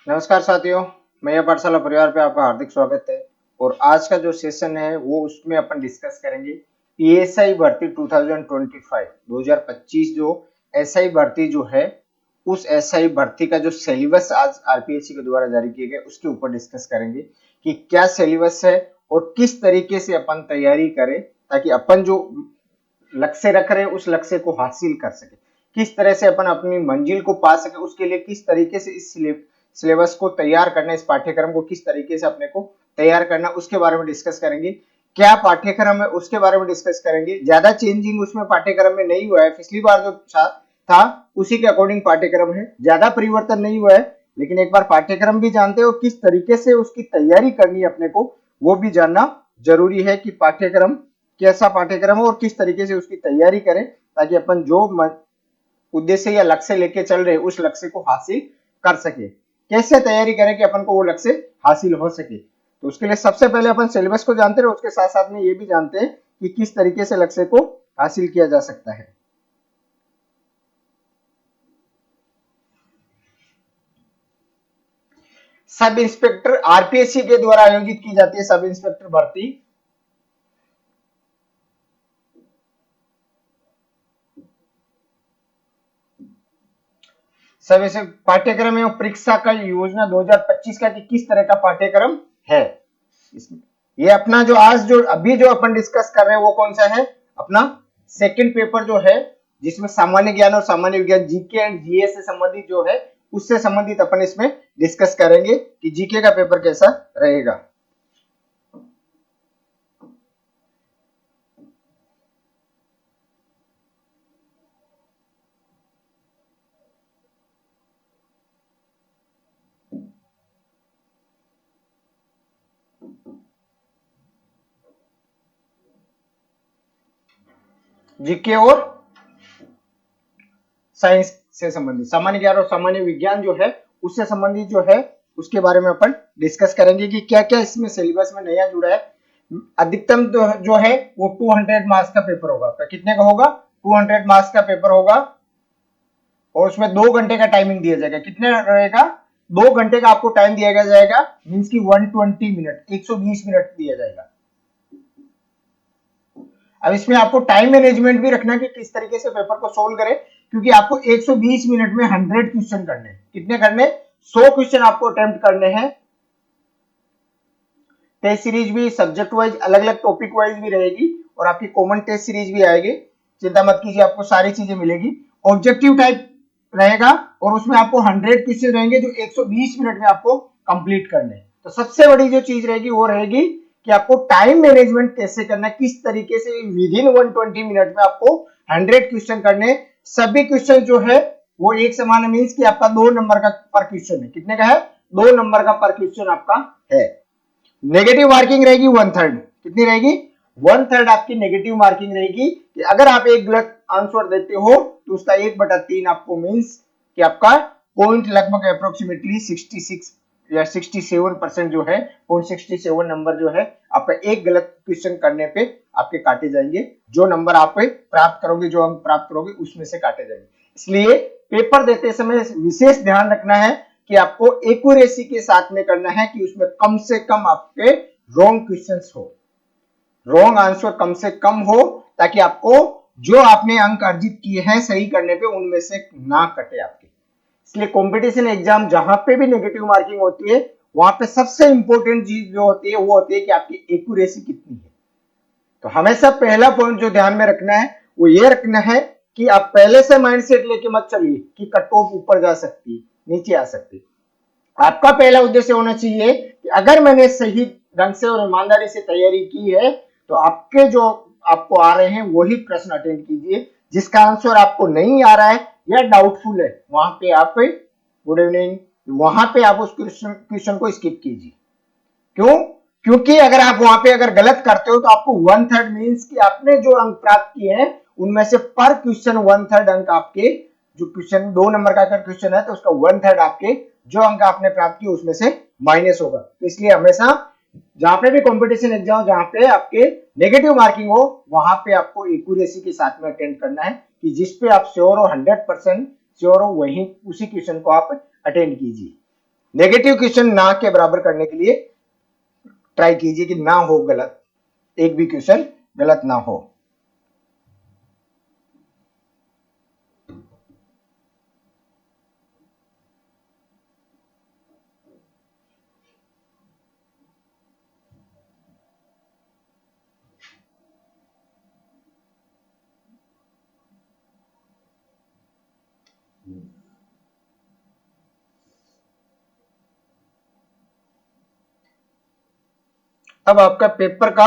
नमस्कार साथियों, मैं पाठशाला परिवार पे आपका हार्दिक स्वागत है। और आज का जो सेशन है वो उसमें अपन डिस्कस करेंगे पीएसआई भर्ती 2025 जो एसआई भर्ती जो है उस एसआई भर्ती का जो सिलेबस आज आरपीएससी के द्वारा जारी किए गए उसके ऊपर डिस्कस करेंगे कि क्या सिलेबस है और किस तरीके से अपन तैयारी करें ताकि अपन जो लक्ष्य रख रहे हैं उस लक्ष्य को हासिल कर सके, किस तरह से अपन अपनी मंजिल को पा सके, उसके लिए किस तरीके से इस सिलेबस को तैयार करना, इस पाठ्यक्रम को किस तरीके से अपने को तैयार करना, उसके बारे में डिस्कस करेंगे। क्या पाठ्यक्रम है उसके बारे में डिस्कस करेंगे। ज्यादा चेंजिंग उसमें पाठ्यक्रम में नहीं हुआ है, पिछली बार जो था उसी के अकॉर्डिंग पाठ्यक्रम है, ज्यादा परिवर्तन नहीं हुआ है। लेकिन एक बार पाठ्यक्रम भी जानते हो, किस तरीके से उसकी तैयारी करनी है अपने को वो भी जानना जरूरी है कि पाठ्यक्रम कैसा पाठ्यक्रम है और किस तरीके से उसकी तैयारी करें ताकि अपन जो उद्देश्य या लक्ष्य लेके चल रहे उस लक्ष्य को हासिल कर सके। कैसे तैयारी करें कि अपन को वो लक्ष्य हासिल हो सके। तो उसके लिए सबसे पहले अपन सिलेबस को जानते रहे, उसके साथ साथ में ये भी जानते हैं कि किस तरीके से लक्ष्य को हासिल किया जा सकता है। सब इंस्पेक्टर आरपीएससी के द्वारा आयोजित की जाती है सब इंस्पेक्टर भर्ती। सब ऐसे पाठ्यक्रम एवं परीक्षा का योजना 2025 का कि किस तरह का पाठ्यक्रम है इसमें। ये अपना जो आज जो अभी जो अपन डिस्कस कर रहे हैं वो कौन सा है, अपना सेकंड पेपर जो है जिसमें सामान्य ज्ञान और सामान्य विज्ञान जीके एंड जीए से संबंधित जो है उससे संबंधित अपन इसमें डिस्कस करेंगे कि जीके का पेपर कैसा रहेगा। जीके और साइंस से संबंधित, सामान्य ज्ञान और सामान्य विज्ञान जो है उससे संबंधित जो है उसके बारे में अपन डिस्कस करेंगे कि क्या क्या इसमें सिलेबस में नया जुड़ा है। अधिकतम जो है वो 200 मार्क्स का पेपर होगा। तो कितने का होगा, 200 मार्क्स का पेपर होगा और उसमें 2 घंटे का टाइमिंग दिया जाएगा। कितने रहेगा, 2 घंटे का आपको टाइम दिया जाएगा, मींस की 120 मिनट, 120 मिनट दिया जाएगा। अब इसमें आपको टाइम मैनेजमेंट भी रखना कि किस तरीके से पेपर को सोल्व करें, क्योंकि आपको 120 मिनट में 100 क्वेश्चन करने। कितने करने, 100 क्वेश्चन आपको अटेम्प्ट करने हैं। टेस्ट सीरीज भी सब्जेक्ट वाइज अलग अलग टॉपिक वाइज भी रहेगी और आपकी कॉमन टेस्ट सीरीज भी आएगी, चिंता मत कीजिए, आपको सारी चीजें मिलेगी। ऑब्जेक्टिव टाइप रहेगा और उसमें आपको 100 क्वेश्चन रहेंगे जो 120 मिनट में आपको कंप्लीट करने। तो सबसे बड़ी जो चीज रहेगी वो रहेगी कि आपको टाइम मैनेजमेंट कैसे करना है, किस तरीके से विद इन 120 मिनट में आपको 100 क्वेश्चन करने। सभी क्वेश्चन जो है वो एक समान, मींस कि आपका 2 नंबर का पर क्वेश्चन है। कितने का है, 2 नंबर का पर क्वेश्चन आपका है। नेगेटिव मार्किंग रहेगी 1/3। कितनी रहेगी, 1/3 आपकी नेगेटिव मार्किंग रहेगी कि अगर आप एक गलत आंसर देते हो तो उसका 1/3 आपको मींस कि आपका पॉइंट लगभग अप्रोक्सीमेटली 66 या 67% जो है, 0.67 नंबर जो है आपका एक गलत क्वेश्चन करने पे आपके काटे जाएंगे। जो नंबर आप प्राप्त करोगे, जो अंक प्राप्त करोगे उसमें से काटे जाएंगे। इसलिए पेपर देते समय विशेष ध्यान रखना है कि आपको एक्यूरेसी के साथ में करना है कि उसमें कम से कम आपके रॉन्ग क्वेश्चंस हो, रॉन्ग आंसर कम से कम हो, ताकि आपको जो आपने अंक अर्जित किए हैं सही करने पे उनमें से ना कटे आपके। इसलिए कंपटीशन एग्जाम जहां पे भी नेगेटिव मार्किंग होती है वहां पे सबसे इंपॉर्टेंट चीज जो होती है वो होती है कि आपकी एक्यूरेसी कितनी है। तो हमेशा पहला पॉइंट जो ध्यान में रखना है वो ये रखना है कि आप पहले से माइंडसेट लेके मत चलिए कि कट ऑफ ऊपर जा सकती है, नीचे आ सकती है। आपका पहला उद्देश्य होना चाहिए कि अगर मैंने सही ढंग से और ईमानदारी से तैयारी की है तो आपके जो आपको आ रहे हैं वही प्रश्न अटेंड कीजिए। जिसका आंसर आपको नहीं आ रहा है या डाउटफुल है वहां पे आप गुड इवनिंग, वहां पे आप उस क्वेश्चन को स्किप कीजिए। क्यों, क्योंकि अगर आप वहां पे अगर गलत करते हो तो आपको 1/3 मींस कि आपने जो अंक प्राप्त किए हैं उनमें से पर क्वेश्चन 1/3 अंक आपके, जो क्वेश्चन 2 नंबर का अगर क्वेश्चन है तो उसका 1/3 आपके जो अंक आपने प्राप्त किए उसमें से माइनस होगा। तो इसलिए हमेशा जहां पे भी कंपटीशन एग्जाम जहां पे आपके नेगेटिव मार्किंग हो वहां पे आपको एक्यूरेसी के साथ में अटेंड करना है कि जिस पे आप श्योर हो, 100% श्योर हो, वही उसी क्वेश्चन को आप अटेंड कीजिए। नेगेटिव क्वेश्चन ना के बराबर करने के लिए ट्राई कीजिए कि ना हो गलत, एक भी क्वेश्चन गलत ना हो। अब आपका पेपर का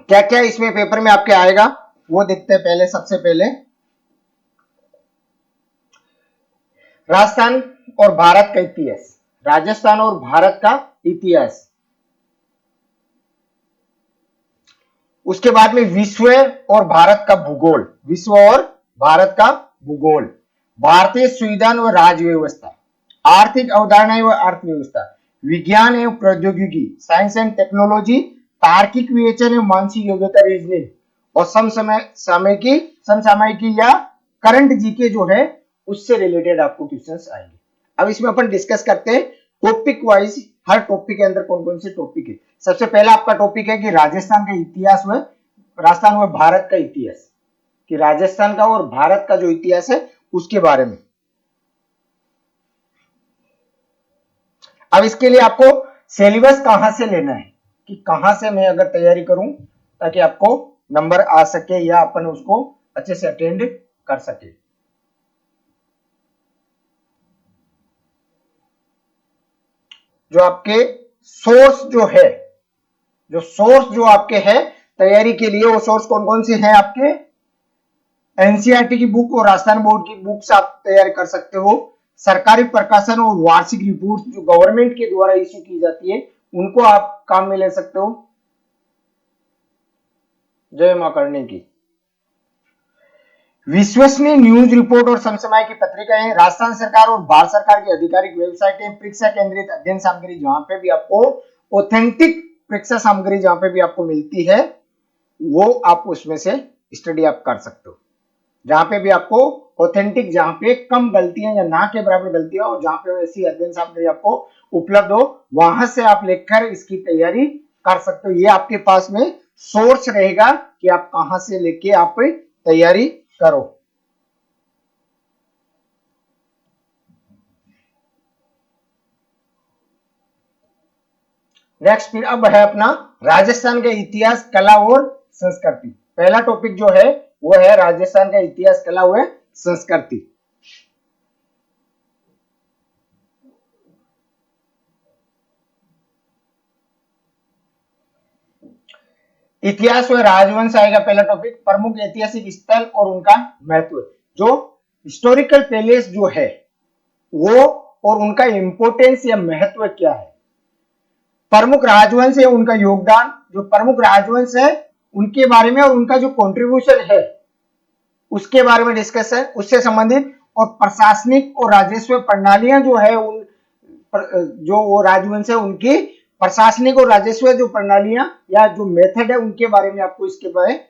क्या क्या इसमें पेपर में आपके आएगा वो देखते हैं। पहले सबसे पहले राजस्थान और भारत का इतिहास, राजस्थान और भारत का इतिहास। उसके बाद में विश्व और भारत का भूगोल, विश्व और भारत का भूगोल, भारतीय संविधान व राज्य व्यवस्था, आर्थिक अवधारणाएं व अर्थव्यवस्था, विज्ञान एवं प्रौद्योगिकी, साइंस एंड टेक्नोलॉजी, तार्किक विवेचन एवं मानसिक योग्यता, रीजनिंग और समसामयिकी या करंट जीके जो है उससे रिलेटेड आपको क्वेश्चंस आएंगे। अब इसमें अपन डिस्कस करते हैं टॉपिक वाइज, हर टॉपिक के अंदर कौन कौन से टॉपिक है। सबसे पहला आपका टॉपिक है कि राजस्थान का इतिहास व राजस्थान व भारत का इतिहास, कि राजस्थान का और भारत का जो इतिहास है उसके बारे में। अब इसके लिए आपको सिलेबस कहां से लेना है, कि कहां से मैं अगर तैयारी करूं ताकि आपको नंबर आ सके या अपन उसको अच्छे से अटेंड कर सके। जो आपके सोर्स जो है, जो सोर्स जो आपके है तैयारी के लिए, वो सोर्स कौन कौन से हैं आपके? एनसीईआरटी की बुक और राजस्थान बोर्ड की बुक से आप तैयारी कर सकते हो। सरकारी प्रकाशन और वार्षिक रिपोर्ट जो गवर्नमेंट के द्वारा इश्यू की जाती है उनको आप काम में ले सकते हो। जय मां करने की। विश्वसनीय न्यूज रिपोर्ट और समसामयिक की पत्रिकाएं, राजस्थान सरकार और भारत सरकार की आधिकारिक वेबसाइटें, परीक्षा केंद्रित अध्ययन सामग्री जहां पे भी आपको ऑथेंटिक परीक्षा सामग्री जहां पे भी आपको मिलती है वो आप उसमें से स्टडी आप कर सकते हो। जहां पे भी आपको ऑथेंटिक, जहां पे कम गलतियां या ना के बराबर गलतियां हो, जहां पे ऐसी अध्ययन सामग्री आपको उपलब्ध हो, वहां से आप लेकर इसकी तैयारी कर सकते हो। ये आपके पास में सोर्स रहेगा कि आप कहां से लेके आप तैयारी करो। नेक्स्ट फिर अब है अपना राजस्थान का इतिहास, कला और संस्कृति। पहला टॉपिक जो है वो है राजस्थान का इतिहास, कला व संस्कृति। इतिहास व राजवंश आएगा पहला टॉपिक। प्रमुख ऐतिहासिक स्थल और उनका महत्व, जो हिस्टोरिकल पैलेस जो है वो और उनका इंपोर्टेंस या महत्व क्या है। प्रमुख राजवंश है, उनका योगदान, जो प्रमुख राजवंश है उनके बारे में और उनका जो कंट्रीब्यूशन है उसके बारे में डिस्कस है, उससे संबंधित। और प्रशासनिक और राजस्व प्रणालियां जो है उन जो वो राजवंश है उनकी प्रशासनिक और राजस्व जो प्रणालियां या जो मेथड है उनके बारे में आपको इसके बारे में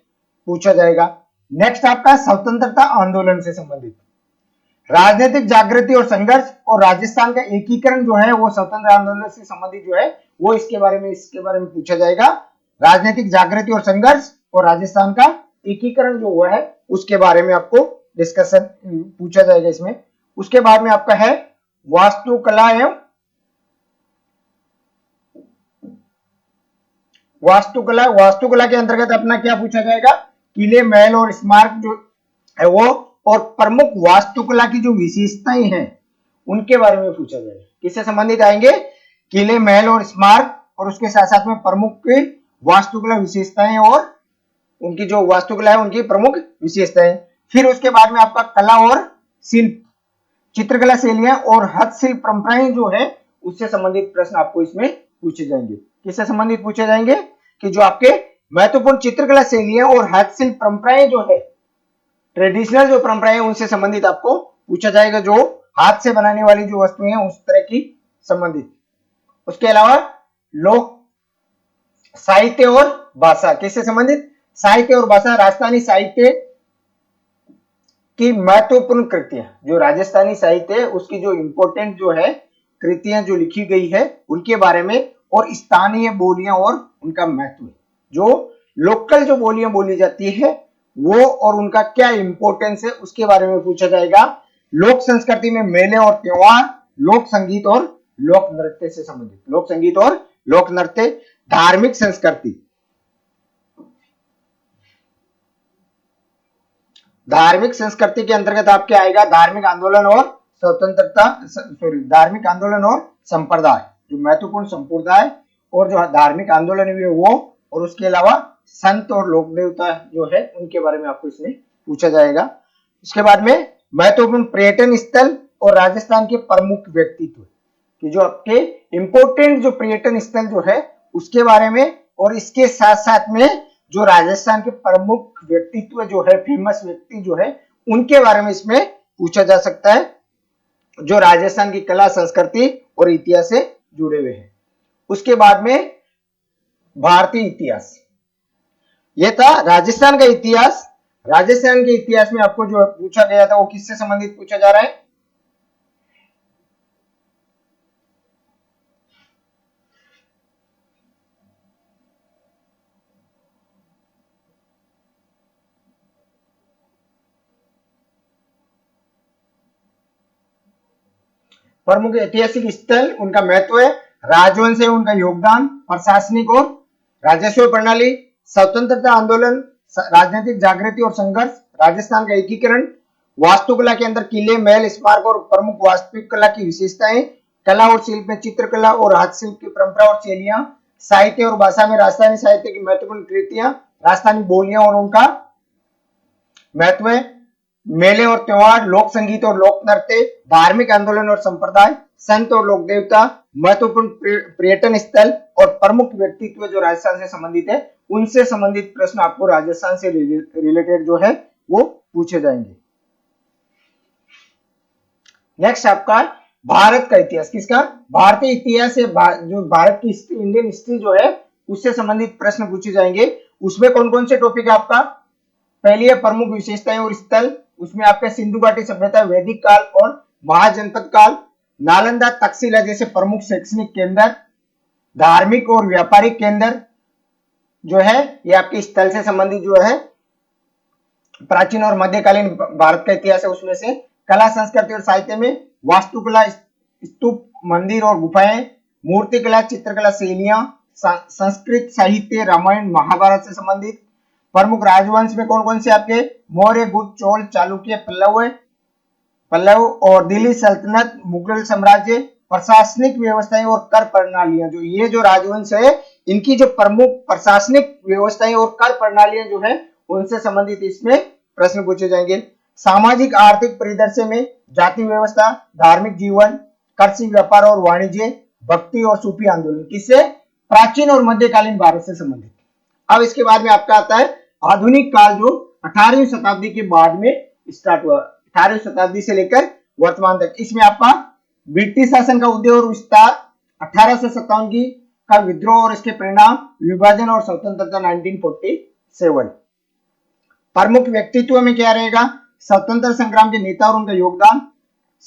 पूछा जाएगा। नेक्स्ट आपका स्वतंत्रता आंदोलन से संबंधित, राजनीतिक जागृति और संघर्ष और राजस्थान का एकीकरण जो है वो स्वतंत्र आंदोलन से संबंधित जो है वो इसके बारे में पूछा जाएगा। राजनीतिक जागृति और संघर्ष और राजस्थान का एकीकरण जो हुआ है उसके बारे में आपको डिस्कशन पूछा जाएगा इसमें। उसके बाद में आपका है वास्तुकला एवं वास्तुकला के अंतर्गत अपना क्या पूछा जाएगा? किले, महल और स्मारक जो है वो और प्रमुख वास्तुकला की जो विशेषताएं हैं उनके बारे में पूछा जाएगा। किससे संबंधित आएंगे? किले, महल और स्मारक, और उसके साथ साथ में प्रमुख वास्तुकला विशेषताएं और उनकी जो वास्तुकला है उनकी प्रमुख विशेषताएं। फिर उसके बाद में आपका कला और शिल्प, चित्रकला शैलियां और हस्तशिल्प परंपराएं जो है उससे संबंधित प्रश्न आपको इसमें पूछे जाएंगे। किससे संबंधित पूछे जाएंगे? कि जो आपके महत्वपूर्ण चित्रकला शैलियां और हस्तशिल्प परंपराएं जो है, ट्रेडिशनल जो परंपराएं उनसे संबंधित आपको पूछा जाएगा, जो हाथ से बनाने वाली जो वस्तुएं हैं उस तरह की संबंधित। उसके अलावा लोक साहित्य और भाषा, किससे संबंधित? साहित्य और भाषा, राजस्थानी साहित्य कि महत्वपूर्ण कृतियां जो राजस्थानी साहित्य है उसकी जो इंपॉर्टेंट जो है कृतियां जो लिखी गई है उनके बारे में, और स्थानीय बोलियां और उनका महत्व, जो लोकल जो बोलियां बोली जाती है वो और उनका क्या इंपॉर्टेंस है उसके बारे में पूछा जाएगा। लोक संस्कृति में मेले और त्योहार, लोक संगीत और लोक नृत्य से संबंधित, लोक संगीत और लोक नृत्य। धार्मिक संस्कृति, धार्मिक संस्कृति के अंतर्गत आपके आएगा धार्मिक आंदोलन और स्वतंत्रता, सॉरी धार्मिक आंदोलन और संप्रदाय, जो महत्वपूर्ण संप्रदाय और जो धार्मिक आंदोलन भी है वो, और उसके अलावा संत और लोक देवता जो है उनके बारे में आपको इसमें पूछा जाएगा। इसके बाद में महत्वपूर्ण पर्यटन स्थल और राजस्थान के प्रमुख व्यक्तित्व, कि जो आपके इंपोर्टेंट जो पर्यटन स्थल जो है उसके बारे में, और इसके साथ साथ में जो राजस्थान के प्रमुख व्यक्तित्व जो है, फेमस व्यक्ति जो है उनके बारे में इसमें पूछा जा सकता है, जो राजस्थान की कला संस्कृति और इतिहास से जुड़े हुए हैं। उसके बाद में भारतीय इतिहास, यह था राजस्थान का इतिहास। राजस्थान के इतिहास में आपको जो पूछा गया था वो किससे संबंधित पूछा जा रहा है? प्रमुख ऐतिहासिक स्थल, उनका महत्व है, राजवंश है, उनका योगदान, प्रशासनिक और राजस्व प्रणाली, स्वतंत्रता आंदोलन, राजनीतिक जागृति और संघर्ष, राजस्थान का एकीकरण, वास्तुकला के अंदर किले, महल, स्मारक और प्रमुख वास्तुकला की विशेषताएं, कला और शिल्प में चित्रकला और हस्तशिल्प की परंपरा और शैलियां, साहित्य और भाषा में राजस्थानी साहित्य की महत्वपूर्ण कृतियां, राजस्थानी बोलियां और उनका महत्व है, मेले और त्योहार, लोक संगीत और लोक नृत्य, धार्मिक आंदोलन और संप्रदाय, संत और लोक देवता, महत्वपूर्ण पर्यटन स्थल और प्रमुख व्यक्तित्व जो राजस्थान से संबंधित है, उनसे संबंधित प्रश्न आपको राजस्थान से रिलेटेड जो है वो पूछे जाएंगे। नेक्स्ट आपका भारत का इतिहास, किसका? भारतीय इतिहास से जो भारत की हिस्ट्री, इंडियन हिस्ट्री जो है उससे संबंधित प्रश्न पूछे जाएंगे। उसमें कौन कौन से टॉपिक है आपका? पहली है प्रमुख विशेषताएं और स्थल, उसमें आपका सिंधु घाटी सभ्यता, वैदिक काल और महाजनपद काल, नालंदा तक्षशिला जैसे प्रमुख शैक्षणिक केंद्र, धार्मिक और व्यापारिक केंद्र जो है ये आपके स्थल से संबंधित जो है प्राचीन और मध्यकालीन भारत का इतिहास है। उसमें से कला संस्कृति और साहित्य में वास्तुकला, स्तूप, मंदिर और गुफाएं, मूर्तिकला, चित्रकला शैलियां, संस्कृत साहित्य, रामायण महाभारत से संबंधित, प्रमुख राजवंश में कौन कौन से आपके? मौर्य, गुप्त, चोल, चालुक्य, पल्लव और दिल्ली सल्तनत, मुगल साम्राज्य, प्रशासनिक व्यवस्थाएं और कर प्रणालियां, जो ये जो राजवंश है इनकी जो प्रमुख प्रशासनिक व्यवस्थाएं और कर प्रणालियां जो है उनसे संबंधित इसमें प्रश्न पूछे जाएंगे। सामाजिक आर्थिक परिदृश्य में जाति व्यवस्था, धार्मिक जीवन, कृषि, व्यापार और वाणिज्य, भक्ति और सूफी आंदोलन, किससे? प्राचीन और मध्यकालीन भारत से संबंधित। अब इसके बाद में आपका आता है आधुनिक काल, जो 18वीं शताब्दी के बाद में स्टार्ट हुआ, 18वीं शताब्दी से लेकर वर्तमान तक। इसमें आपका ब्रिटिश शासन का उदय और विस्तार, 1857 की का विद्रोह और इसके परिणाम, विभाजन और स्वतंत्रता 1947। प्रमुख व्यक्तित्व में क्या रहेगा? स्वतंत्र संग्राम के नेता और उनका योगदान,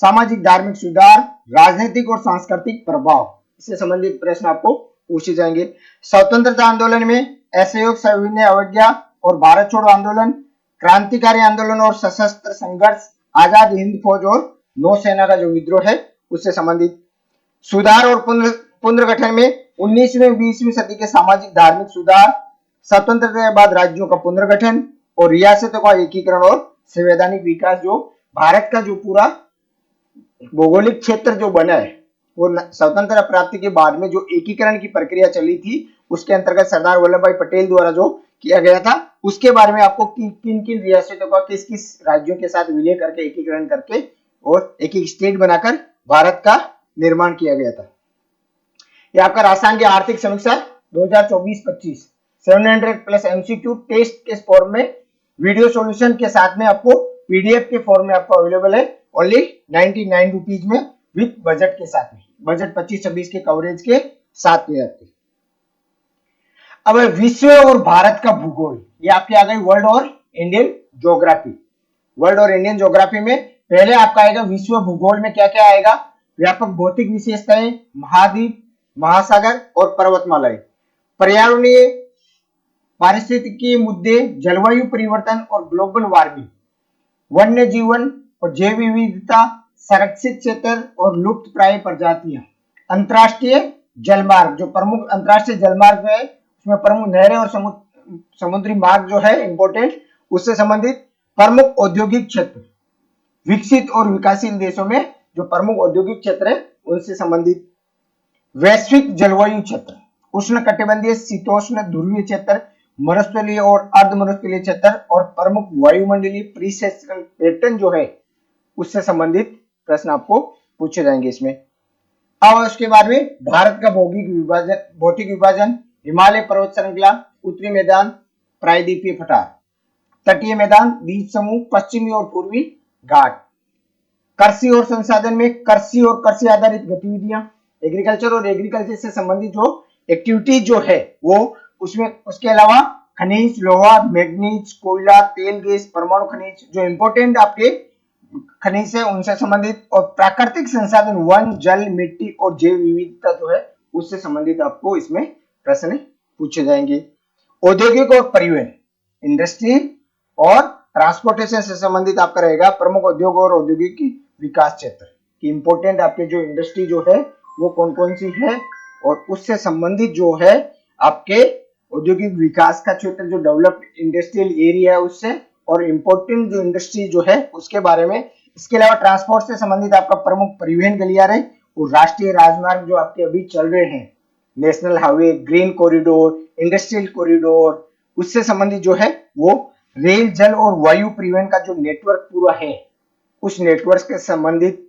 सामाजिक धार्मिक सुधार, राजनीतिक और सांस्कृतिक प्रभाव, इससे संबंधित प्रश्न आपको पूछे जाएंगे। स्वतंत्रता आंदोलन में असहयोग, सविनय अवज्ञा और भारत छोड़ो आंदोलन, क्रांतिकारी आंदोलन और सशस्त्र संघर्ष, आजाद हिंद फौज और नौसेना का जो विद्रोह है उससे संबंधित। सुधार और पुनर्गठन में 19वीं 20वीं सदी के सामाजिक धार्मिक सुधार, स्वतंत्रता के बाद राज्यों का पुनर्गठन और रियासतों का एकीकरण और संवैधानिक विकास, जो भारत का जो पूरा भौगोलिक क्षेत्र जो बना है वो स्वतंत्रता प्राप्ति के बाद में जो एकीकरण की प्रक्रिया चली थी उसके अंतर्गत सरदार वल्लभ भाई पटेल द्वारा जो किया गया था उसके बारे में आपको किन किन रियासतों का किस किस राज्यों के साथ विलय करके एकीकरण करके और एक एक स्टेट बनाकर भारत का निर्माण किया गया था। ये आपका राजस्थान की आर्थिक समीक्षा 2024-25 700 प्लस एमसीक्यू टेस्ट के फॉर्म में वीडियो सॉल्यूशन के साथ में आपको पीडीएफ के फॉर्म में आपको अवेलेबल है ओनली 99 रुपीज में विद बजट के साथ में, बजट 25-26 के कवरेज के साथ में आपके। अब विश्व और भारत का भूगोल, ये आपके आ गई वर्ल्ड और इंडियन ज्योग्राफी। वर्ल्ड और इंडियन ज्योग्राफी में पहले आपका आएगा विश्व भूगोल में क्या क्या आएगा, व्यापक भौतिक विशेषताएं, महाद्वीप, महासागर और पर्वतमालाएं, पर्यावरणीय पारिस्थितिकी मुद्दे, जलवायु परिवर्तन और ग्लोबल वार्मिंग, वन्य जीवन और जैव विविधता, संरक्षित क्षेत्र और लुप्त प्राय प्रजातियां, अंतर्राष्ट्रीय जलमार्ग, जो प्रमुख अंतर्राष्ट्रीय जलमार्ग है उसमें प्रमुख नहरें और समुद्री मार्ग जो है इंपोर्टेंट, उससे संबंधित प्रमुख औद्योगिक क्षेत्र, विकसित और विकासशील देशों में जो प्रमुख औद्योगिक क्षेत्र है उनसे संबंधित, वैश्विक जलवायु क्षेत्र, उष्ण कटिबंधीय शीतोष्ण ध्रुवीय क्षेत्र, मरुस्थलीय और अर्धमरुस्थलीय क्षेत्र और प्रमुख वायुमंडलीय परिसंचरण पैटर्न जो है उससे संबंधित प्रश्न आपको पूछे जाएंगे इसमें। अब उसके बाद में भारत का भौतिक विभाजन, हिमालय पर्वत श्रृंखला, उत्तरी मैदान, प्रायद्वीपीय पठार, तटीय मैदान, द्वीप समूह, पश्चिमी और पूर्वी घाट, कृषि और संसाधन में कृषि और कृषि आधारित गतिविधियां, एग्रीकल्चर और एग्रीकल्चर से संबंधित जो एक्टिविटी जो है वो उसमें, उसके अलावा खनिज, लोहा, मैग्नीज, कोयला, तेल, गैस, परमाणु खनिज जो इंपोर्टेंट आपके खनिज है उनसे संबंधित, और प्राकृतिक संसाधन वन, जल, मिट्टी और जैव विविधता जो है उससे संबंधित आपको इसमें प्रश्न पूछे जाएंगे। औद्योगिक और परिवहन, इंडस्ट्री और ट्रांसपोर्टेशन से संबंधित आपका रहेगा प्रमुख उद्योग और औद्योगिक विकास क्षेत्र की इंपोर्टेंट आपके जो इंडस्ट्री जो है वो कौन कौन सी है, और उससे संबंधित जो है आपके औद्योगिक विकास का क्षेत्र जो डेवलप्ड इंडस्ट्रियल एरिया है उससे, और इंपोर्टेंट जो इंडस्ट्री जो है उसके बारे में। इसके अलावा ट्रांसपोर्ट से संबंधित आपका प्रमुख परिवहन गलियारे और राष्ट्रीय राजमार्ग जो आपके अभी चल रहे हैं, national highway, green corridor, industrial corridor, उससे संबंधित जो है वो रेल, जल और वायु परिवहन का जो नेटवर्क पूरा है उस नेटवर्क के संबंधित।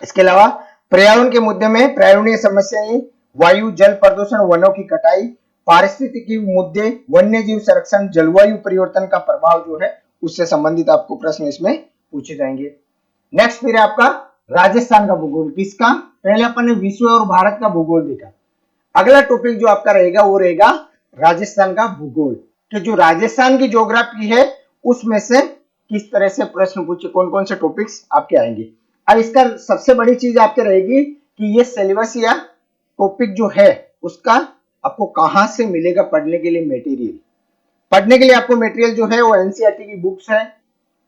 इसके अलावा पर्यावरण के मुद्दे में पर्यावरणीय समस्याएं, वायु जल प्रदूषण, वनों की कटाई, पारिस्थितिकी मुद्दे, वन्य जीव संरक्षण, जलवायु परिवर्तन का प्रभाव जो है उससे संबंधित आपको प्रश्न इसमें पूछे जाएंगे। नेक्स्ट फिर आपका राजस्थान का भूगोल, किसका, पहले अपन ने विश्व और भारत का भूगोल देखा, अगला टॉपिक जो आपका रहेगा वो रहेगा राजस्थान का भूगोल, कि जो राजस्थान की ज्योग्राफी है उसमें से किस तरह से प्रश्न पूछे, कौन कौन से टॉपिक्स आपके आएंगे। अब इसका सबसे बड़ी चीज आपके रहेगी कि ये सिलेबस या टॉपिक जो है उसका आपको कहां से मिलेगा पढ़ने के लिए मटेरियल। पढ़ने के लिए आपको मटेरियल जो है वो एनसीईआरटी की बुक्स है,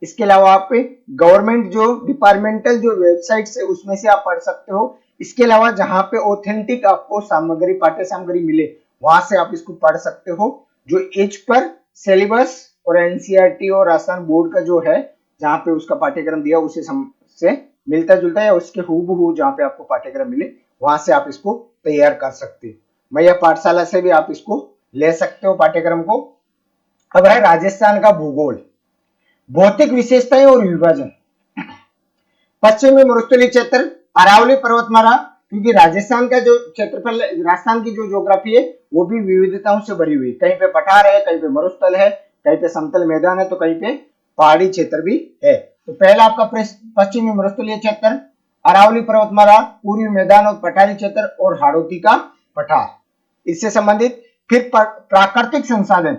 इसके अलावा आप गवर्नमेंट जो डिपार्टमेंटल जो वेबसाइट्स है उसमें से आप पढ़ सकते हो। इसके अलावा जहां पे ऑथेंटिक आपको सामग्री, पाठ्य सामग्री मिले वहां से आप इसको पढ़ सकते हो। जो एज पर सिलेबस और एनसीईआरटी और राजस्थान बोर्ड का जो है जहां पे उसका पाठ्यक्रम दिया उसे से मिलता जुलता है या उसके हूबहू जहां पे आपको पाठ्यक्रम मिले वहां से आप इसको तैयार कर सकते हो। मैया पाठशाला से भी आप इसको ले सकते हो पाठ्यक्रम को। अब है राजस्थान का भूगोल, भौतिक विशेषताएं और विभाजन। पश्चिमी मरुस्थलीय क्षेत्र, अरावली पर्वतमाला, क्योंकि राजस्थान का जो क्षेत्रफल, राजस्थान की जो ज्योग्राफी है वो भी विविधताओं से भरी हुई, कहीं पे पठार है, कहीं पे मरुस्थल है, कहीं पे समतल मैदान है, तो कहीं पे पहाड़ी क्षेत्र भी है। तो पहला आपका पश्चिमी मरुस्थलीय क्षेत्र, अरावली पर्वतमाला, पूर्वी मैदान और पठारी क्षेत्र और हाड़ौती का पठार, इससे संबंधित। फिर प्राकृतिक संसाधन,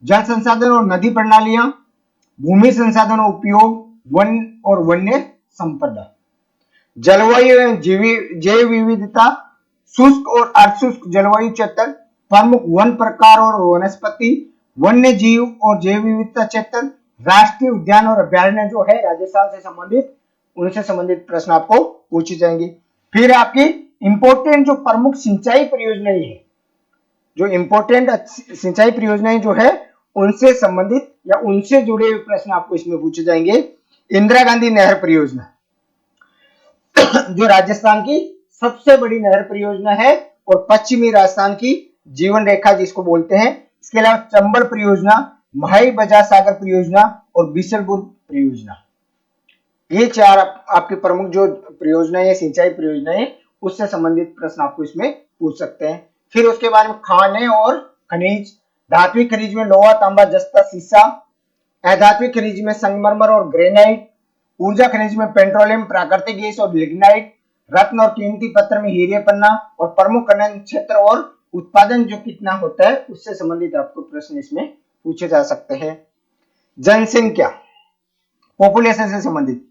जल संसाधन और नदी प्रणालियां, भूमि संसाधनों उपयोग, वन और वन्य संपदा, जलवायु एवं जैव विविधता, शुष्क और अर्धशुष्क जलवायु क्षेत्र, प्रमुख वन प्रकार और वनस्पति, वन्य जीव और जैव विविधता क्षेत्र, राष्ट्रीय उद्यान और अभ्यारण्य जो है राजस्थान से संबंधित, उनसे संबंधित प्रश्न आपको पूछे जाएंगे। फिर आपकी इंपोर्टेंट जो प्रमुख सिंचाई परियोजनाएं है, जो इंपोर्टेंट सिंचाई परियोजनाएं जो है उनसे संबंधित या उनसे जुड़े हुए प्रश्न आपको इसमें पूछे जाएंगे। इंदिरा गांधी नहर परियोजना जो राजस्थान की सबसे बड़ी नहर परियोजना है और पश्चिमी राजस्थान की जीवन रेखा जिसको बोलते हैं। इसके अलावा चंबल परियोजना, महाई बजा सागर परियोजना और बिशलपुर परियोजना, ये चार आपके प्रमुख जो परियोजनाएं है, सिंचाई परियोजनाएं, उससे संबंधित प्रश्न आपको इसमें पूछ सकते हैं। फिर उसके बाद में खाने और खनिज, धात्विक खनिज में लोहा, तांबा, जस्ता, सीसा, अधात्विक खनिज में संगमरमर और ग्रेनाइट, ऊर्जा खनिज में पेट्रोलियम, प्राकृतिक गैस और लिग्नाइट, रत्न और कीमती पत्थर में हीरे पन्ना, और प्रमुख खनन क्षेत्र और उत्पादन जो कितना होता है उससे संबंधित आपको प्रश्न इसमें पूछे जा सकते हैं। जनसंख्या, पॉपुलेशन से संबंधित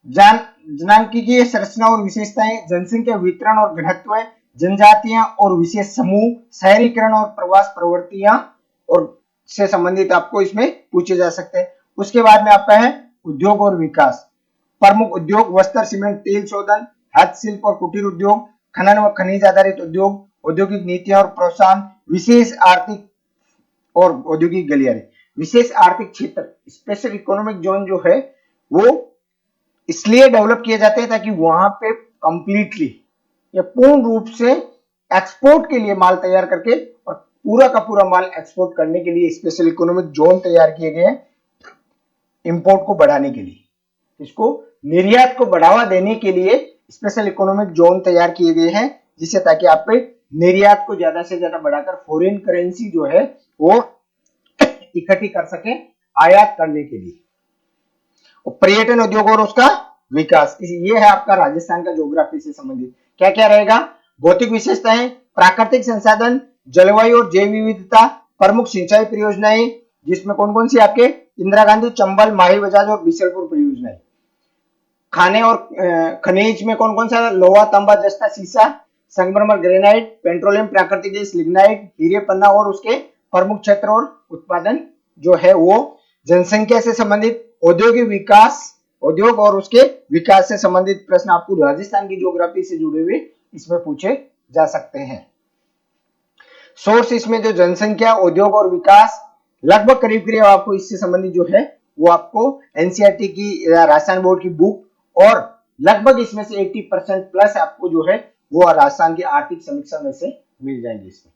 जनांकीय संरचना और विशेषताएं, जनसंख्या वितरण और घनत्व, जनजातियां और विशेष समूह, शहरीकरण और प्रवास प्रवृत्तियां और से संबंधित आपको इसमें पूछे जा सकते हैं। उसके बाद में आपका है उद्योग और विकास। प्रमुख उद्योग वस्त्र, सीमेंट, तेल शोधन, हस्तशिल्प और कुटीर उद्योग, खनन व खनिज आधारित उद्योग, औद्योगिक नीतियां और प्रोत्साहन, विशेष आर्थिक और औद्योगिक गलियारे। विशेष आर्थिक क्षेत्र, स्पेशल इकोनॉमिक जोन जो है वो इसलिए डेवलप किए जाते हैं ताकि वहां पे कंप्लीटली या पूर्ण रूप से एक्सपोर्ट के लिए माल तैयार करके और पूरा का पूरा माल एक्सपोर्ट करने के लिए स्पेशल इकोनॉमिक जोन तैयार किए गए हैं, इंपोर्ट को बढ़ाने के लिए, इसको निर्यात को बढ़ावा देने के लिए स्पेशल इकोनॉमिक जोन तैयार किए गए हैं, जिससे ताकि आप निर्यात को ज्यादा से ज्यादा बढ़ाकर फॉरेन करेंसी जो है वो इकट्ठी कर सके आयात करने के लिए। पर्यटन उद्योग और उसका विकास, ये है आपका राजस्थान का ज्योग्राफी से संबंधित। क्या क्या रहेगा? भौतिक विशेषताएं, प्राकृतिक संसाधन, जलवायु और जैव विविधता, प्रमुख सिंचाई परियोजनाएं, जिसमें कौन कौन सी आपके इंदिरा गांधी, चंबल, माही बजाज और बिशनपुर परियोजनाएं। खाने और खनिज में कौन कौन सा? लोहा, तांबा, जस्ता, सीसा, संगमरमर, ग्रेनाइट, पेट्रोलियम, प्राकृतिक गैस, लिग्नाइट, हीरे, पन्ना और उसके प्रमुख क्षेत्र और उत्पादन जो है वो। जनसंख्या से संबंधित, औद्योगिक विकास, उद्योग और उसके विकास से संबंधित प्रश्न आपको राजस्थान की ज्योग्राफी से जुड़े हुए इसमें पूछे जा सकते हैं। सोर्स इसमें जो जनसंख्या, उद्योग और विकास, लगभग करीब करीब आपको इससे संबंधित जो है वो आपको एनसीईआरटी की राजस्थान बोर्ड की बुक और लगभग इसमें से 80% प्लस आपको जो है वो राजस्थान की आर्थिक समीक्षा में से मिल जाएंगे। इसमें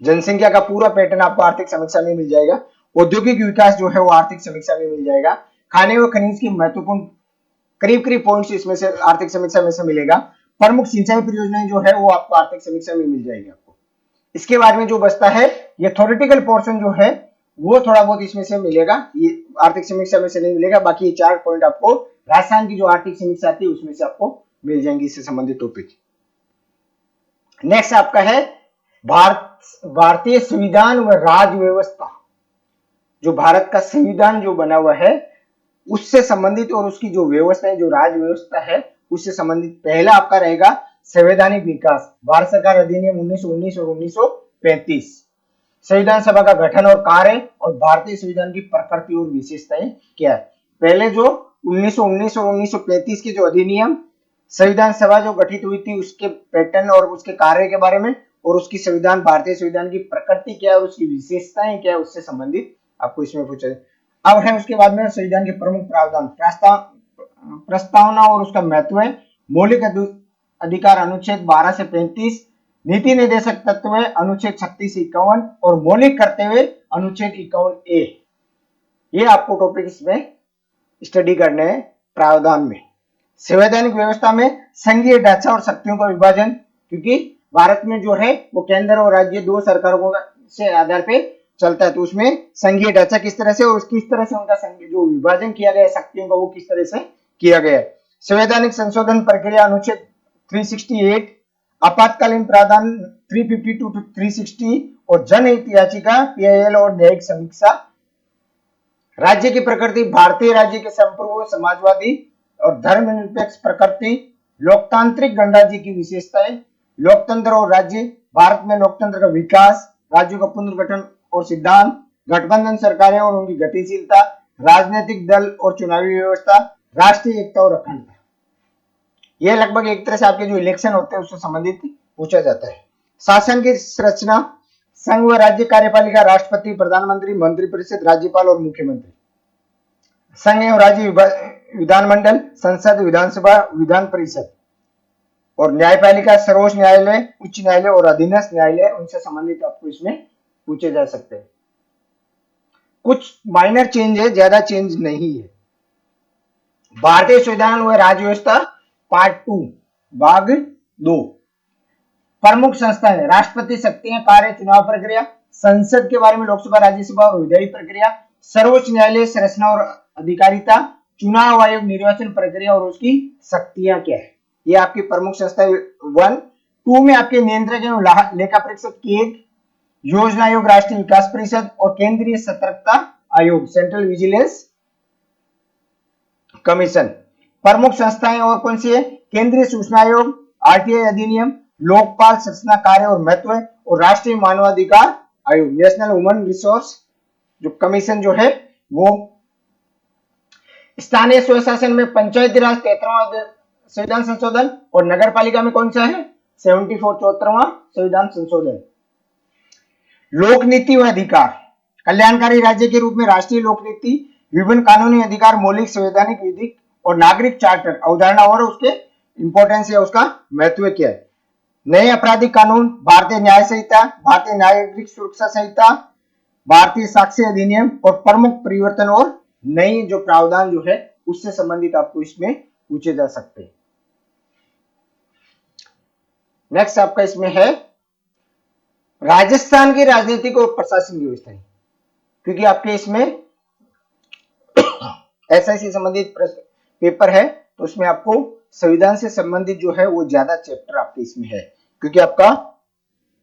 जनसंख्या का पूरा पैटर्न आपको आर्थिक समीक्षा में मिल जाएगा, औद्योगिक विकास जो है वो आर्थिक समीक्षा में मिल जाएगा, खाने व खनिज की महत्वपूर्ण करीब करीब पॉइंट्स इसमें से आर्थिक समीक्षा में से मिलेगा, प्रमुख सिंचाई परियोजनाएं जो है वो आपको आर्थिक समीक्षा में मिल जाएगी आपको। इसके बाद में जो बचता है ये थ्योरेटिकल पोर्शन जो है वो थोड़ा बहुत इसमें से मिलेगा, ये आर्थिक समीक्षा में से नहीं मिलेगा, बाकी ये 4 पॉइंट आपको राजस्थान की जो आर्थिक समीक्षा आती है उसमें से आपको मिल जाएंगी इससे संबंधित टॉपिक। नेक्स्ट आपका है भारतीय संविधान व राज्य व्यवस्था। जो भारत का संविधान जो बना हुआ है उससे संबंधित और उसकी जो व्यवस्था है, जो राज्य व्यवस्था है उससे संबंधित पहला आपका रहेगा संवैधानिक विकास, भारत सरकार अधिनियम 1919 और 1935, संविधान सभा का गठन और कार्य और भारतीय संविधान की प्रकृति और विशेषताएं क्या है। पहले जो 1919 और 1935 के जो अधिनियम, संविधान सभा जो गठित हुई थी उसके पैटर्न और उसके कार्य के बारे में, और उसकी संविधान, भारतीय संविधान की प्रकृति क्या है और उसकी विशेषताएं क्या है उससे संबंधित आपको इसमें पूछा जाए। अब है उसके बाद में संविधान के प्रमुख प्रावधान, प्रस्तावना और उसका महत्व, मौलिक अधिकार अनुच्छेद 12 से 35, नीति निर्देशक तत्व अनुच्छेद 36 से 51 और मौलिक कर्तव्य अनुच्छेद 51A। ये आपको टॉपिक इसमें स्टडी करने हैं प्रावधान में। संवैधानिक व्यवस्था में संघीय ढांचा और शक्तियों का विभाजन, क्योंकि भारत में जो है वो केंद्र और राज्य दो सरकारों से आधार पे चलता है, तो उसमें संघीय ढांचा किस तरह से और किस तरह से उनका जो विभाजन किया गया है शक्तियों का वो किस तरह से किया गया है। संवैधानिक संशोधन प्रक्रिया अनुच्छेद 368, आपातकालीन प्रावधान 352 टू 360 और जनहित याचिका PIL और न्यायिक समीक्षा। राज्य की प्रकृति, भारतीय राज्य के संप्रभु, समाजवादी और धर्मनिरपेक्ष प्रकृति, लोकतांत्रिक गणराज्य की विशेषताएं, लोकतंत्र और राज्य, भारत में लोकतंत्र का विकास, राज्यों का पुनर्गठन और सिद्धांत, गठबंधन सरकारें और उनकी गतिशीलता, राजनीतिक दल और चुनावी व्यवस्था, राष्ट्रीय एकता और अखंडता। यह लगभग एक तरह से आपके जो इलेक्शन होते हैं उससे संबंधित पूछा जाता है। शासन की संरचना, संघ व राज्य कार्यपालिका, राष्ट्रपति, प्रधानमंत्री, मंत्रिपरिषद, राज्यपाल और मुख्यमंत्री। संघ एवं राज्य विधानमंडल, संसद, विधानसभा, विधान परिषद और न्यायपालिका, सर्वोच्च न्यायालय, उच्च न्यायालय और अधीनस्थ न्यायालय, उनसे संबंधित आपको इसमें पूछे जा सकते हैं। कुछ माइनर चेंज है, ज्यादा चेंज नहीं है। भारतीय संविधान व राज्य व्यवस्था पार्ट 2 भाग 2। प्रमुख संस्थाएं, राष्ट्रपति, शक्तियां, कार्य, चुनाव प्रक्रिया, संसद के बारे में लोकसभा, राज्यसभा और विधायी प्रक्रिया, सर्वोच्च न्यायालय, संरचना और अधिकारिता, चुनाव आयोग, निर्वाचन प्रक्रिया और उसकी शक्तियां क्या है। ये आपकी प्रमुख संस्थाएं 1। 2 में आपके नियंत्रक एवं लेखा परीक्षक केग, योजना आयोग, राष्ट्रीय विकास परिषद और केंद्रीय सतर्कता आयोग, सेंट्रल विजिलेंस कमीशन। प्रमुख संस्थाएं और कौन सी है? केंद्रीय सूचना आयोग, आरटीआई अधिनियम, लोकपाल संरचना कार्य और महत्व, और राष्ट्रीय मानवाधिकार आयोग, नेशनल ह्यूमन रिसोर्स जो कमीशन जो है वो। स्थानीय स्वशासन में पंचायती राज 73वां संविधान संशोधन, और नगर पालिका में कौन सा है? 74 74वां संविधान संशोधन। लोक नीति व अधिकार, कल्याणकारी राज्य के रूप में राष्ट्रीय लोक नीति, विभिन्न कानूनी अधिकार, मौलिक संवैधानिक विधि और नागरिक चार्टर अवधारणा और उसके इंपॉर्टेंस या उसका महत्व क्या है? नए आपराधिक कानून, भारतीय न्याय संहिता, भारतीय नागरिक सुरक्षा संहिता, भारतीय साक्ष्य अधिनियम, और प्रमुख परिवर्तन और नई जो प्रावधान जो है उससे संबंधित आपको इसमें पूछे जा सकते हैं। नेक्स्ट आपका इसमें है राजस्थान की राजनीतिक और प्रशासनिक व्यवस्था, क्योंकि आपके इसमें एसआईसी संबंधित पेपर है तो उसमें आपको संविधान से संबंधित जो है वो ज्यादा चैप्टर आपके इसमें है, क्योंकि आपका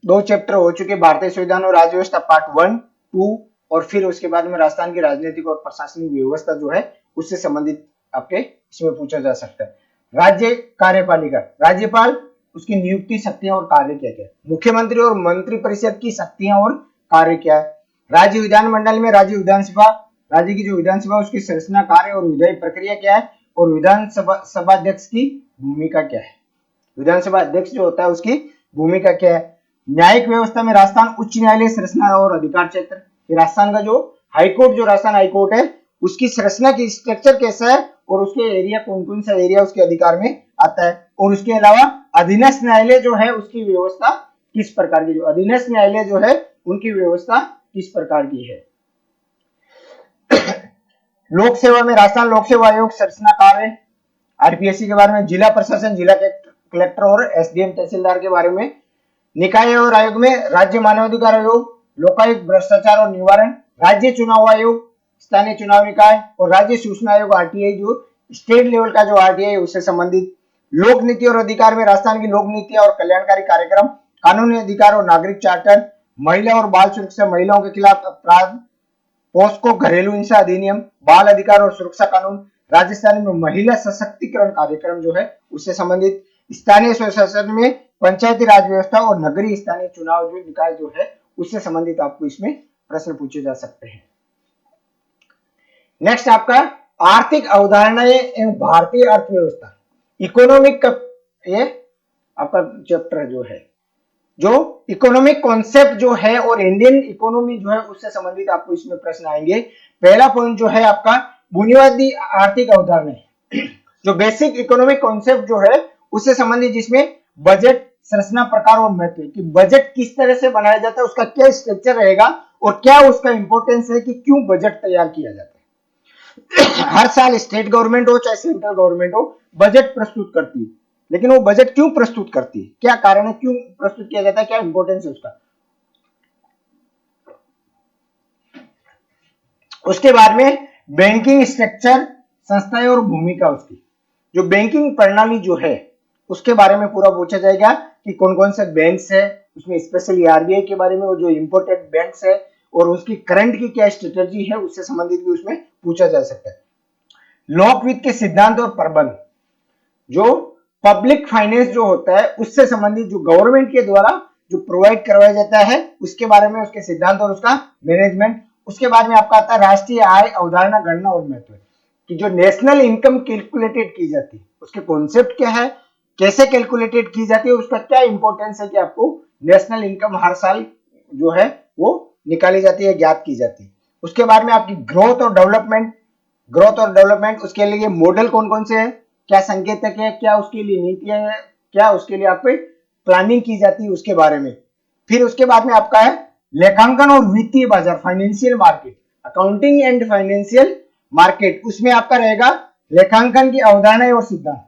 2 चैप्टर हो चुके, भारतीय संविधान और राज्य व्यवस्था पार्ट 1, 2, और फिर उसके बाद में राजस्थान की राजनीतिक और प्रशासनिक व्यवस्था जो है उससे संबंधित आपके इसमें पूछा जा सकता है। राज्य कार्यपालिका, राज्यपाल, उसकी नियुक्ति, शक्तियां और कार्य क्या क्या है? मुख्यमंत्री और मंत्रिपरिषद की शक्तियां और कार्य क्या है? राज्य विधानमंडल में राज्य विधानसभा, राज्य की जो विधानसभा उसकी संरचना, कार्य और विधायी प्रक्रिया क्या है? और विधानसभा सभाध्यक्ष की भूमिका क्या है? विधानसभा अध्यक्ष जो होता है उसकी भूमिका क्या है? न्यायिक व्यवस्था में राजस्थान उच्च न्यायालय संरचना और अधिकार क्षेत्र, राजस्थान का जो हाईकोर्ट, जो राजस्थान हाईकोर्ट है उसकी संरचना की स्ट्रक्चर कैसा है और उसके एरिया कौन कौन सा एरिया उसके अधिकार में आता है, और उसके अलावा अधीनस्थ न्यायालय जो है उसकी व्यवस्था किस प्रकार की, जो अधीनस्थ न्यायालय जो है उनकी व्यवस्था किस प्रकार की है। लोक सेवा में राजस्थान लोक सेवा आयोग संरचना कार्य, आरपीएससी के बारे में, जिला प्रशासन, जिला कलेक्टर और एसडीएम तहसीलदार के बारे में, निकाय और आयोग में राज्य मानवाधिकार आयोग, लोकायुक्त भ्रष्टाचार और निवारण, राज्य चुनाव आयोग, स्थानीय चुनाव निकाय, और राज्य सूचना आयोग आरटीआई जो स्टेट लेवल का जो आरटीआई उससे संबंधित। लोक नीति और अधिकार में राजस्थान की लोक नीति और कल्याणकारी कार्यक्रम, कानूनी अधिकार और नागरिक चार्टर, महिला और बाल सुरक्षा, महिलाओं के खिलाफ अपराध, पोस्को घरेलू हिंसा अधिनियम, बाल अधिकार और सुरक्षा कानून, राजस्थान में महिला सशक्तिकरण कार्यक्रम जो है उससे संबंधित। स्थानीय स्वशासन में पंचायती राज व्यवस्था और नगरीय स्थानीय चुनाव जो निकाय जो है उससे संबंधित आपको इसमें प्रश्न पूछे जा सकते हैं। नेक्स्ट आपका आर्थिक अवधारणाएं एवं भारतीय अर्थव्यवस्था, इकोनॉमिक का ये आपका चैप्टर जो है, जो इकोनॉमिक कॉन्सेप्ट जो है और इंडियन इकोनॉमी जो है उससे संबंधित आपको इसमें प्रश्न आएंगे। पहला पॉइंट जो है आपका बुनियादी आर्थिक अवधारणा, जो बेसिक इकोनॉमिक कॉन्सेप्ट जो है उससे संबंधित, जिसमें बजट, संरचना, प्रकार और महत्व, कि बजट किस तरह से बनाया जाता है, उसका क्या स्ट्रक्चर रहेगा और क्या उसका इंपॉर्टेंस है कि क्यों बजट तैयार किया जाता है। हर साल स्टेट गवर्नमेंट हो चाहे सेंट्रल गवर्नमेंट हो बजट प्रस्तुत करती है, लेकिन वो बजट क्यों प्रस्तुत करती है, क्या कारण है, क्यों प्रस्तुत किया जाता है, क्या इंपॉर्टेंस है उसका। उसके बाद में बैंकिंग स्ट्रक्चर, संस्थाएं और भूमिका उसकी, जो बैंकिंग प्रणाली जो है उसके बारे में पूरा पूछा जाएगा कि कौन कौन से बैंक्स है, उसमें स्पेशली आरबीआई के बारे में, वो जो इंपोर्टेड बैंक्स है और उसकी करंट की क्या स्ट्रेटजी है उससे संबंधित भी उसमें पूछा जा सकता है। लोक वित्त के सिद्धांत और प्रबंध, जो पब्लिक फाइनेंस जो होता है उससे संबंधित, जो गवर्नमेंट के द्वारा जो प्रोवाइड करवाया जाता है उसके बारे में, उसके सिद्धांत और उसका मैनेजमेंट। उसके बाद में आपका आता है राष्ट्रीय आय अवधारणा, गणना और महत्व, कि जो नेशनल इनकम कैलकुलेटेड की जाती है उसके कॉन्सेप्ट क्या है, कैसे कैलकुलेटेड की जाती है, उसका क्या इंपॉर्टेंस है कि आपको नेशनल इनकम हर साल जो है वो निकाली जाती है, ज्ञात की जाती है। उसके बाद में आपकी ग्रोथ और डेवलपमेंट, उसके लिए मॉडल कौन कौन से हैं, क्या संकेतक है, क्या उसके लिए नीतियां है, क्या उसके लिए आप पे प्लानिंग की जाती है उसके बारे में। फिर उसके बाद में आपका है लेखांकन और वित्तीय बाजार, financial market, accounting and financial market, उसमें आपका रहेगा लेखांकन की अवधारणाएं और सिद्धांत,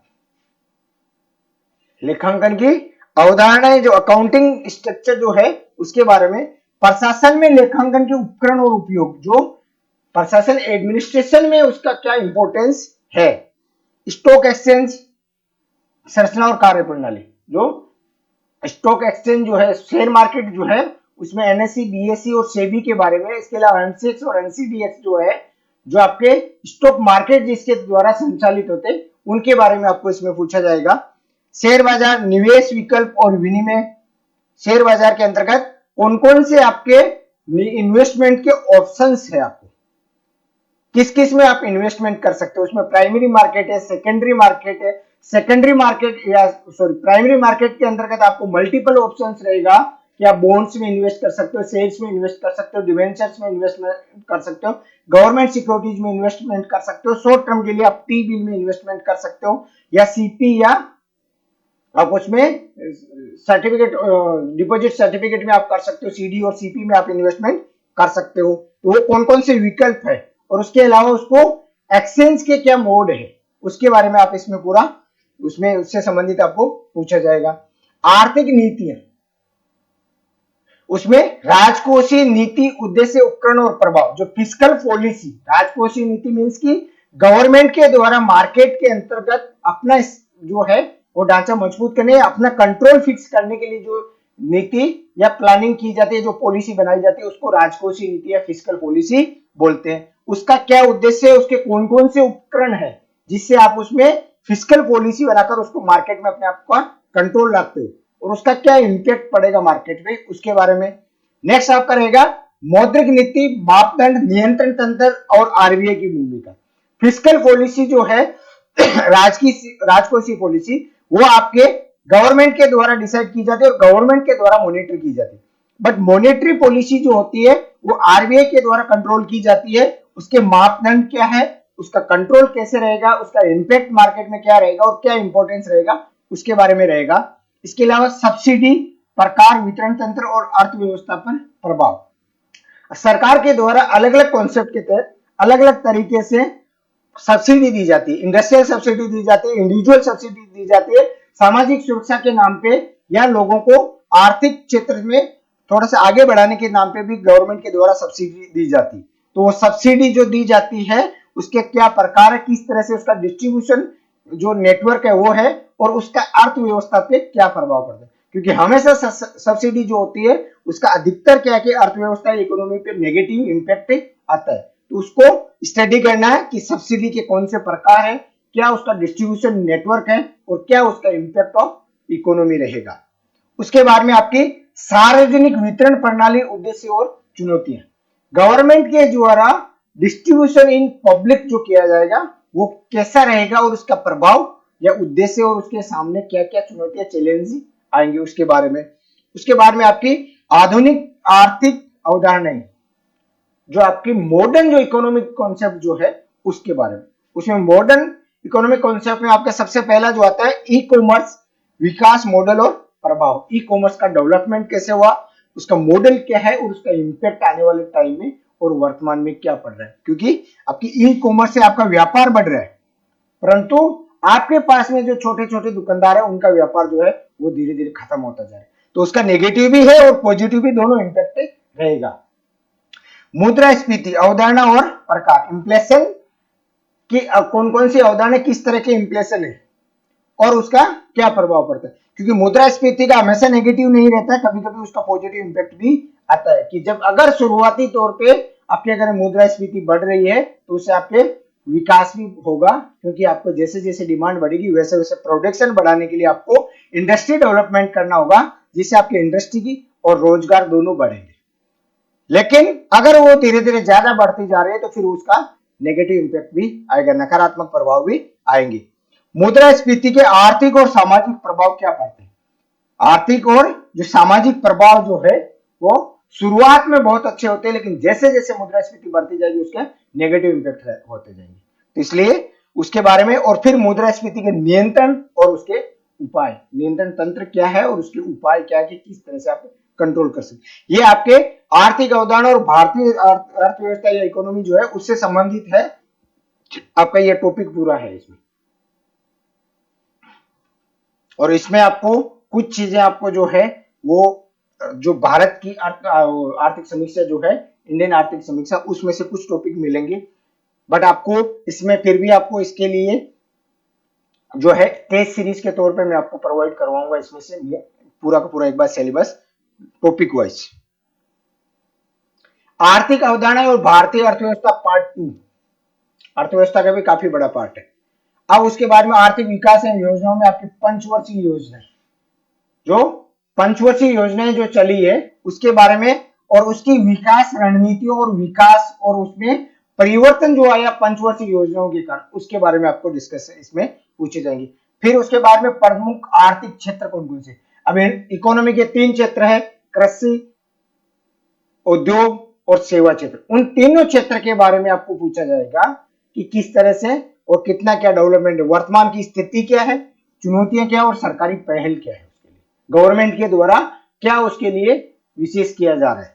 लेखांकन की अवधारणाएं, जो अकाउंटिंग स्ट्रक्चर जो है उसके बारे में। प्रशासन में लेखांकन के उपकरण और उपयोग, जो प्रशासन एडमिनिस्ट्रेशन में उसका क्या इंपॉर्टेंस है। स्टॉक एक्सचेंज, संरचना और कार्य प्रणाली, जो स्टॉक एक्सचेंज जो है, शेयर मार्केट जो है उसमें एनएससी, बीएसई और सेबी के बारे में, इसके अलावा एमसीएक्स और एनसीडीएक्स जो है जो आपके स्टॉक मार्केट जिसके द्वारा संचालित होते हैं उनके बारे में आपको इसमें पूछा जाएगा। शेयर बाजार, निवेश विकल्प और विनिमय। शेयर बाजार के अंतर्गत कौन कौन से आपके इन्वेस्टमेंट के ऑप्शंस है, आपको किस किस में आप इन्वेस्टमेंट कर सकते हो। उसमें प्राइमरी मार्केट है, सेकेंडरी मार्केट है। सेकेंडरी मार्केट या सॉरी प्राइमरी मार्केट के अंतर्गत आपको मल्टीपल ऑप्शंस रहेगा कि आप बॉन्ड्स में इन्वेस्ट कर सकते हो, शेयर्स में इन्वेस्ट कर सकते हो, डिवेंचर्स में इन्वेस्टमेंट कर सकते हो, गवर्नमेंट सिक्योरिटीज में इन्वेस्टमेंट कर सकते हो, शॉर्ट टर्म के लिए आप टी बिल में इन्वेस्टमेंट कर सकते हो, या सीपी, या आप उसमें सर्टिफिकेट डिपॉजिट सर्टिफिकेट में आप कर सकते हो, सीडी और सीपी में आप इन्वेस्टमेंट कर सकते हो। तो वो कौन कौन से विकल्प है और उसके अलावा उसको एक्सचेंज के क्या मोड है उसके बारे में आप इसमें पूरा उसमें उससे संबंधित आपको पूछा जाएगा। आर्थिक नीतियां, उसमें राजकोषीय नीति, उद्देश्य, उपकरण और प्रभाव। जो फिस्कल पॉलिसी, राजकोषीय नीति मींस की गवर्नमेंट के द्वारा मार्केट के अंतर्गत अपना जो है वो ढांचा मजबूत करने, अपना कंट्रोल फिक्स करने के लिए जो नीति या प्लानिंग की जाती है, जो पॉलिसी बनाई जाती है, उसको राजकोषीय नीति या फिस्कल पॉलिसी बोलते हैं। उसका क्या उद्देश्य है, उसके कौन कौन से उपकरण है जिससे आप उसमें फिस्कल पॉलिसी बनाकर उसको मार्केट में अपने आप का कंट्रोल रखते हो, और उसका क्या इंपैक्ट पड़ेगा मार्केट में, उसके बारे में। नेक्स्ट आपका रहेगा मौद्रिक नीति, मापदंड, नियंत्रण तंत्र और आरबीआई की भूमिका। फिस्कल पॉलिसी जो है राजकोषीय पॉलिसी, वो आपके गवर्नमेंट के द्वारा डिसाइड की जाती है और गवर्नमेंट के द्वारा मॉनिटर की जाती है। बट मॉनेटरी पॉलिसी जो होती है वो आरबीआई के द्वारा कंट्रोल की जाती है। उसके मापदंड क्या है, उसका कंट्रोल कैसे रहेगा, उसका इंपैक्ट मार्केट में क्या रहेगा और क्या इंपॉर्टेंस रहेगा, उसके बारे में रहेगा। इसके अलावा सब्सिडी, प्रकार, वितरण तंत्र और अर्थव्यवस्था पर प्रभाव। सरकार के द्वारा अलग अलग कॉन्सेप्ट के तहत अलग अलग तरीके से सब्सिडी दी जाती है। इंडस्ट्रियल सब्सिडी दी जाती है, इंडिविजुअल सब्सिडी दी जाती है, सामाजिक सुरक्षा के नाम पे या लोगों को आर्थिक क्षेत्र में थोड़ा सा आगे बढ़ाने के नाम पे भी गवर्नमेंट के द्वारा सब्सिडी दी जाती है। तो वो सब्सिडी जो दी जाती है उसके क्या प्रकार है, किस तरह से उसका डिस्ट्रीब्यूशन जो नेटवर्क है वो है, और उसका अर्थव्यवस्था पे क्या प्रभाव पड़ता है। क्योंकि हमेशा सब्सिडी जो होती है उसका अधिकतर क्या है कि अर्थव्यवस्था इकोनॉमी पे नेगेटिव इंपैक्ट आता है। तो उसको स्टडी करना है कि सब्सिडी के कौन से प्रकार है, क्या उसका डिस्ट्रीब्यूशन नेटवर्क है और क्या उसका इंपैक्ट ऑफ इकोनॉमी रहेगा। उसके बाद में आपकी सार्वजनिक वितरण प्रणाली, उद्देश्य और चुनौतियां। गवर्नमेंट के द्वारा डिस्ट्रीब्यूशन इन पब्लिक जो किया जाएगा वो कैसा रहेगा और उसका प्रभाव या उद्देश्य और उसके सामने क्या क्या चुनौतियां, चैलेंज आएंगे उसके बारे में। उसके बाद में आपकी आधुनिक आर्थिक अवधारणाएं, जो आपकी मॉडर्न जो इकोनॉमिक कॉन्सेप्ट जो है उसके बारे में। उसमें मॉडर्न इकोनॉमिक कॉन्सेप्ट में आपका सबसे पहला जो आता है ई कॉमर्स, विकास, मॉडल और प्रभाव। ई कॉमर्स का डेवलपमेंट कैसे हुआ, उसका मॉडल क्या है और उसका इंपैक्ट आने वाले टाइम में और वर्तमान में क्या पड़ रहा है। क्योंकि आपकी ई कॉमर्स से आपका व्यापार बढ़ रहा है, परंतु आपके पास में जो छोटे छोटे दुकानदार है उनका व्यापार जो है वो धीरे धीरे खत्म होता जा रहा है। तो उसका नेगेटिव भी है और पॉजिटिव भी, दोनों इंपैक्ट रहेगा। मुद्रास्फीति, अवधारणा और प्रकार। इन्फ्लेशन की कौन कौन सी अवधारणा, किस तरह के इन्फ्लेशन है और उसका क्या प्रभाव पड़ता है। क्योंकि मुद्रास्फीति का हमेशा नेगेटिव नहीं रहता है, कभी कभी उसका पॉजिटिव इंपैक्ट भी आता है। कि जब अगर शुरुआती तौर पे आपके अगर मुद्रास्फीति बढ़ रही है तो उससे आपके विकास भी होगा, क्योंकि आपको जैसे जैसे डिमांड बढ़ेगी वैसे वैसे प्रोडक्शन बढ़ाने के लिए आपको इंडस्ट्री डेवलपमेंट करना होगा, जिससे आपकी इंडस्ट्री की और रोजगार दोनों बढ़ेंगे। लेकिन अगर वो धीरे धीरे ज्यादा बढ़ती जा रही है तो फिर उसका नेगेटिव इंपैक्ट भी आएगा, नकारात्मक प्रभाव भी आएंगे। मुद्रास्फीति के आर्थिक और सामाजिक प्रभाव क्या पड़ते हैं। आर्थिक और जो सामाजिक प्रभाव जो है वो शुरुआत में बहुत अच्छे होते हैं, लेकिन जैसे जैसे मुद्रास्फीति बढ़ती जाएगी उसके नेगेटिव इंपैक्ट होते जाएंगे। तो इसलिए उसके बारे में, और फिर मुद्रास्फीति के नियंत्रण और उसके उपाय, नियंत्रण तंत्र क्या है और उसके उपाय क्या है कि किस तरह से आप कंट्रोल कर सकते। ये आपके आर्थिक अवधारणा और भारतीय अर्थव्यवस्था या इकोनॉमी जो है उससे संबंधित है। आपका ये टॉपिक पूरा है इसमें, और इसमें आपको कुछ चीजें आपको जो है वो जो भारत की आर्थिक समीक्षा जो है, इंडियन आर्थिक समीक्षा, उसमें से कुछ टॉपिक मिलेंगे। बट आपको इसमें फिर भी आपको इसके लिए जो है टेस्ट सीरीज के तौर पे मैं आपको प्रोवाइड करवाऊंगा इसमें से पूरा का पूरा एक बार सिलेबस टॉपिक वाइज। आर्थिक अवधारणा और भारतीय अर्थव्यवस्था पार्ट 2। अर्थव्यवस्था का भी काफी बड़ा पार्ट है। अब उसके बाद में आर्थिक विकास एवं योजनाओं में आपकी पंचवर्षीय योजना, जो पंचवर्षीय योजनाएं जो चली है उसके बारे में, और उसकी विकास रणनीतियों और विकास और उसमें परिवर्तन जो आया पंचवर्षीय योजनाओं के कारण, उसके बारे में आपको डिस्कस इसमें पूछे जाएंगे। फिर उसके बाद में प्रमुख आर्थिक क्षेत्र कौन कौन से, अब इकोनॉमी के 3 क्षेत्र है, कृषि, उद्योग और सेवा क्षेत्र। उन तीनों क्षेत्र के बारे में आपको पूछा जाएगा कि किस तरह से और कितना क्या डेवलपमेंट है, वर्तमान की स्थिति क्या है, चुनौतियां क्या और सरकारी पहल क्या है, उसके लिए गवर्नमेंट के द्वारा क्या उसके लिए विशेष किया जा रहा है।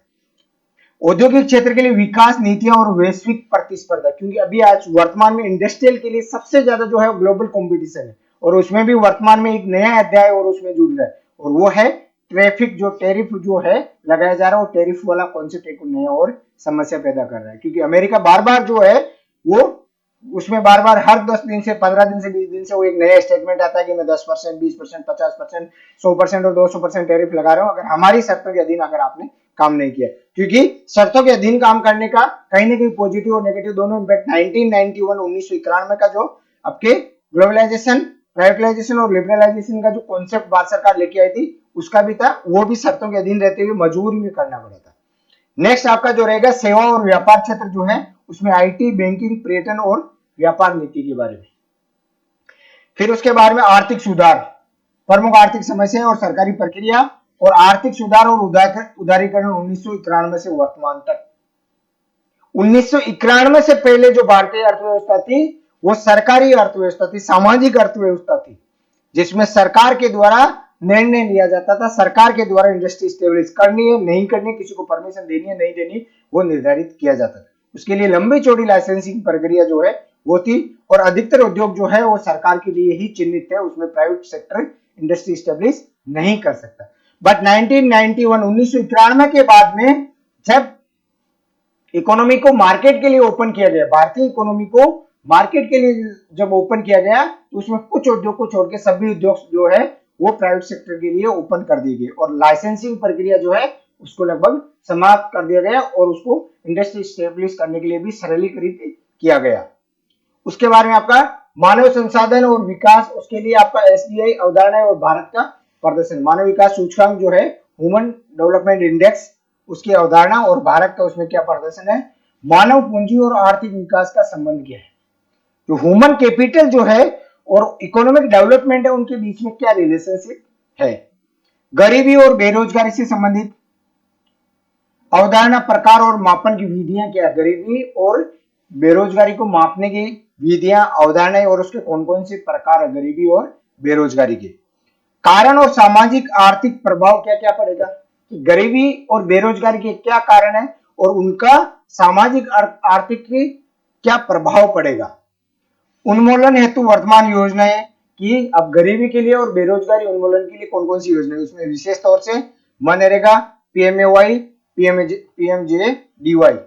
औद्योगिक क्षेत्र के लिए विकास नीतियां और वैश्विक प्रतिस्पर्धा, क्योंकि अभी आज वर्तमान में इंडस्ट्रियल के लिए सबसे ज्यादा जो है ग्लोबल कंपटीशन है, और उसमें भी वर्तमान में एक नया अध्याय और उसमें जुड़ रहा है, और वो है ट्रैफिक, जो टैरिफ जो है लगाया जा रहा है, वो टैरिफ वाला कॉन्सेप्ट एक नया और समस्या पैदा कर रहा है, क्योंकि अमेरिका बार बार जो है वो उसमें बार बार हर 10 दिन से 15 दिन से 20 दिन से वो एक नया स्टेटमेंट आता है कि मैं 10%, 20%, 50%, 100% और 200% टैरिफ लगा रहा हूं, अगर हमारी शर्तों के अधीन अगर आपने काम नहीं किया, क्योंकि शर्तों के अधीन काम करने का कहीं ना कहीं पॉजिटिव और नेगेटिव दोनों इम्पैक्ट 1991 का जो आपके ग्लोबलाइजेशन, प्राइवेटाइजेशन और लिबरलाइजेशन का जो कॉन्सेप्ट भारत सरकार लेके आई थी उसका भी था, वो भी शर्तों के अधीन रहते हुए मजबूरी में करना पड़ा था। नेक्स्ट आपका जो रहेगा सेवा और व्यापार क्षेत्र जो है, उसमें आईटी, बैंकिंग, पर्यटन और व्यापार नीति के बारे में। फिर उसके बाद में आर्थिक सुधार, प्रमुख आर्थिक समस्याएं और सरकारी प्रक्रिया, और आर्थिक सुधार और उदारीकरण 1991 से वर्तमान तक। 1991 से पहले जो भारतीय अर्थव्यवस्था थी वो सरकारी अर्थव्यवस्था थी, सामाजिक अर्थव्यवस्था थी, जिसमें सरकार के द्वारा निर्णय लिया जाता था, सरकार के द्वारा इंडस्ट्री स्टेब्लिश करनी है नहीं करनी, किसी को परमिशन देनी है नहीं देनी, वो निर्धारित किया जाता था। उसके लिए लंबी चौड़ी लाइसेंसिंग प्रक्रिया जो है वो थी, और अधिकतर उद्योग जो है वो सरकार के लिए ही चिन्हित है, उसमें प्राइवेट सेक्टर इंडस्ट्री स्टेब्लिश नहीं कर सकता। बट 1991 के बाद में जब इकोनॉमी को मार्केट के लिए ओपन किया गया, भारतीय इकोनॉमी को मार्केट के लिए जब ओपन किया गया, तो उसमें कुछ उद्योग को छोड़ के सभी उद्योग जो है वो प्राइवेट सेक्टर के लिए ओपन कर दिए गए, और लाइसेंसिंग प्रक्रिया जो है उसको लगभग समाप्त कर दिया गया, और उसको इंडस्ट्री स्टेब्लिश करने के लिए भी सरलीकृत किया गया। उसके बारे में आपका मानव संसाधन और विकास, उसके लिए आपका एसडीआई अवधारणा और भारत का प्रदर्शन, मानव विकास सूचकांक जो है ह्यूमन डेवलपमेंट इंडेक्स, उसकी अवधारणा और भारत का उसमें क्या प्रदर्शन है, मानव पूंजी और आर्थिक विकास का संबंध क्या है, तो ह्यूमन कैपिटल जो है और इकोनॉमिक डेवलपमेंट है उनके बीच में क्या रिलेशनशिप है, गरीबी और बेरोजगारी से संबंधित अवधारणा, प्रकार और मापन की विधियां क्या है, गरीबी और बेरोजगारी को मापने की विधियां, अवधारणाएं और उसके कौन कौन से प्रकार है गरीबी और बेरोजगारी के, कारण और सामाजिक आर्थिक प्रभाव क्या क्या पड़ेगा, कि गरीबी और बेरोजगारी के क्या कारण है और उनका सामाजिक आर्थिक क्या प्रभाव पड़ेगा, उन्मूलन हेतु वर्तमान योजनाएं, कि अब गरीबी के लिए और बेरोजगारी उन्मूलन के लिए कौन कौन सी योजना है, उसमें विशेष तौर से मनरेगा, पीएमएवाई, पीएमजेडीवाई,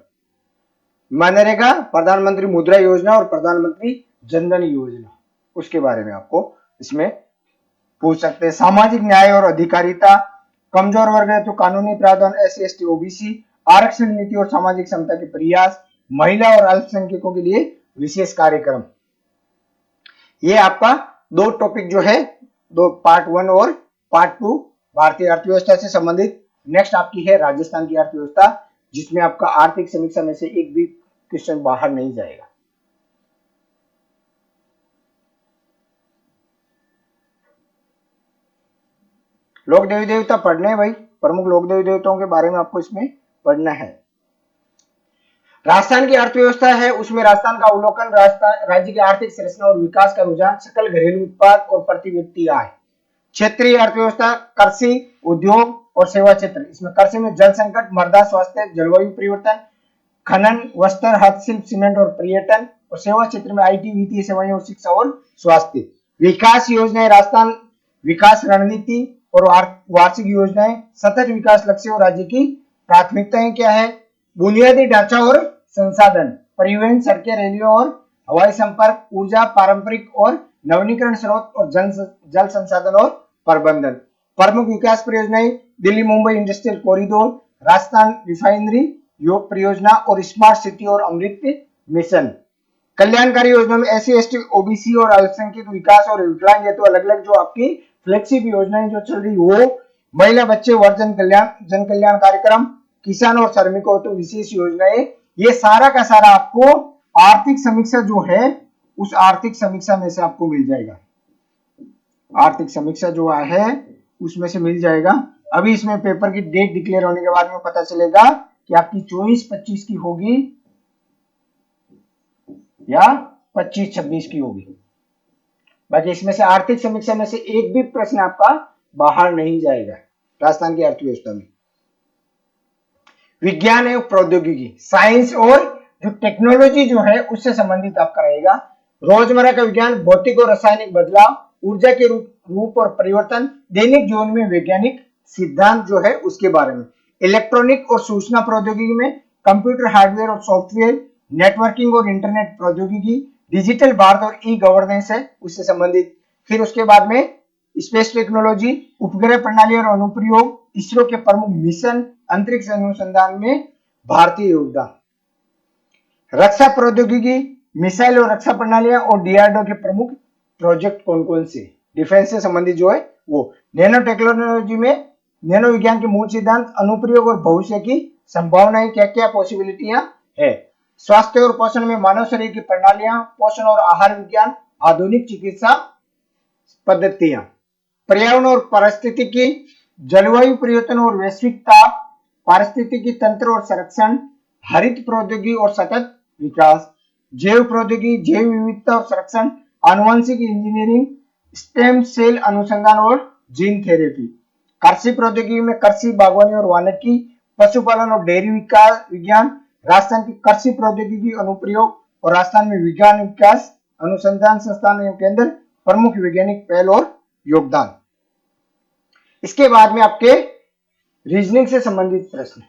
मनरेगा, प्रधानमंत्री मुद्रा योजना और प्रधानमंत्री जनधन योजना, उसके बारे में आपको इसमें पूछ सकते हैं। सामाजिक न्याय और अधिकारिता, कमजोर वर्ग है तो कानूनी प्रावधान, एससी एसटी ओबीसी, आरक्षण नीति और सामाजिक समता के प्रयास, महिला और अल्पसंख्यकों के लिए विशेष कार्यक्रम। ये आपका दो टॉपिक जो है, दो पार्ट 1 और पार्ट 2 भारतीय अर्थव्यवस्था से संबंधित। नेक्स्ट आपकी है राजस्थान की अर्थव्यवस्था, जिसमें आपका आर्थिक समीक्षा में से एक भी क्वेश्चन बाहर नहीं जाएगा। लोक देवी देवता पढ़ने हैं भाई, प्रमुख लोक देवी देवताओं के बारे में आपको इसमें पढ़ना है। राजस्थान की अर्थव्यवस्था है, उसमें राजस्थान का अवलोकन, राजस्थान राज्य की आर्थिक संरचना और विकास का रुझान, सकल घरेलू उत्पाद और प्रति व्यक्ति आय। क्षेत्रीय अर्थव्यवस्था, कृषि, उद्योग और सेवा क्षेत्र, इसमें कृषि में जल संकट, मृदा स्वास्थ्य, जलवायु परिवर्तन, खनन, वस्त्र, हस्तशिल्प, सीमेंट और पर्यटन, और सेवा क्षेत्र में आईटी, वित्तीय सेवाएं और शिक्षा और स्वास्थ्य। विकास योजनाएं, राजस्थान विकास रणनीति और वार्षिक योजनाएं, सतत विकास लक्ष्य और राज्य की प्राथमिकताएं क्या है, बुनियादी ढांचा और संसाधन, परिवहन, सड़कें, रेलवे और हवाई संपर्क, ऊर्जा, पारंपरिक और नवीनीकरण स्रोत, और जल संसाधन और प्रबंधन। प्रमुख विकास परियोजनाएं, Delhi Mumbai industrial corridor, Rajasthan refinery योग परियोजना और स्मार्ट सिटी और अमृत मिशन। कल्याणकारी योजना में एससी एसटी ओबीसी और अल्पसंख्यक विकास और विकलांग हेतु अलग अलग जो आपकी फ्लेक्सिब योजनाएं जो चल रही वो महिला बच्चे वर्जन कल्याण जन कल्याण कार्यक्रम किसान और श्रमिकों हेतु विशेष योजनाएं, ये सारा का सारा आपको आर्थिक समीक्षा जो है उस आर्थिक समीक्षा में से आपको मिल जाएगा। आर्थिक समीक्षा जो है उसमें से मिल जाएगा। अभी इसमें पेपर की डेट डिक्लेयर होने के बाद में पता चलेगा कि आपकी 24-25 की होगी या 25-26 की होगी। बाकी इसमें से आर्थिक समीक्षा में से एक भी प्रश्न आपका बाहर नहीं जाएगा। राजस्थान की अर्थव्यवस्था में विज्ञान एवं प्रौद्योगिकी, साइंस और जो टेक्नोलॉजी जो है उससे संबंधित आपका रहेगा। रोजमर्रा का विज्ञान, भौतिक और रासायनिक बदलाव, ऊर्जा के रूप और परिवर्तन, दैनिक जीवन में वैज्ञानिक सिद्धांत जो है उसके बारे में। इलेक्ट्रॉनिक और सूचना प्रौद्योगिकी में कंप्यूटर हार्डवेयर और सॉफ्टवेयर, नेटवर्किंग और इंटरनेट प्रौद्योगिकी, डिजिटल भारत और ई गवर्नेंस है उससे संबंधित। फिर उसके बाद में स्पेस टेक्नोलॉजी, उपग्रह प्रणाली और अनुप्रयोग, इसरो के प्रमुख मिशन, अंतरिक्ष अनुसंधान में भारतीय योगदान, रक्षा प्रौद्योगिकी, मिसाइल और रक्षा प्रणालियां और डीआरडीओ के प्रमुख प्रोजेक्ट कौन कौन से डिफेंस से संबंधित जो है वो। नैनो टेक्नोलॉजी में नैनो विज्ञान के मूल सिद्धांत, अनुप्रयोग और भविष्य की संभावनाएं, क्या क्या पॉसिबिलिटियां है। स्वास्थ्य और पोषण में मानव शरीर की प्रणालियां, पोषण और आहार विज्ञान, आधुनिक चिकित्सा पद्धतियां। पर्यावरण और पारिस्थितिकी, जलवायु परिवर्तन और वैश्विक ताप, पारिस्थितिकी तंत्र और संरक्षण, हरित प्रौद्योगिकी और सतत विकास, जैव प्रौद्योगिकी, जैव विविधता और संरक्षण, आनुवंशिक इंजीनियरिंग, स्टेम सेल अनुसंधान और जीन थेरेपी। कृषि प्रौद्योगिकी में कृषि, बागवानी और वानिकी, पशुपालन और डेयरी विकास विज्ञान, राजस्थान की कृषि प्रौद्योगिकी अनुप्रयोग और राजस्थान में विज्ञान विकास अनुसंधान संस्थान एवं केंद्र, प्रमुख वैज्ञानिक पहल और योगदान। इसके बाद में आपके रीजनिंग से संबंधित प्रश्न,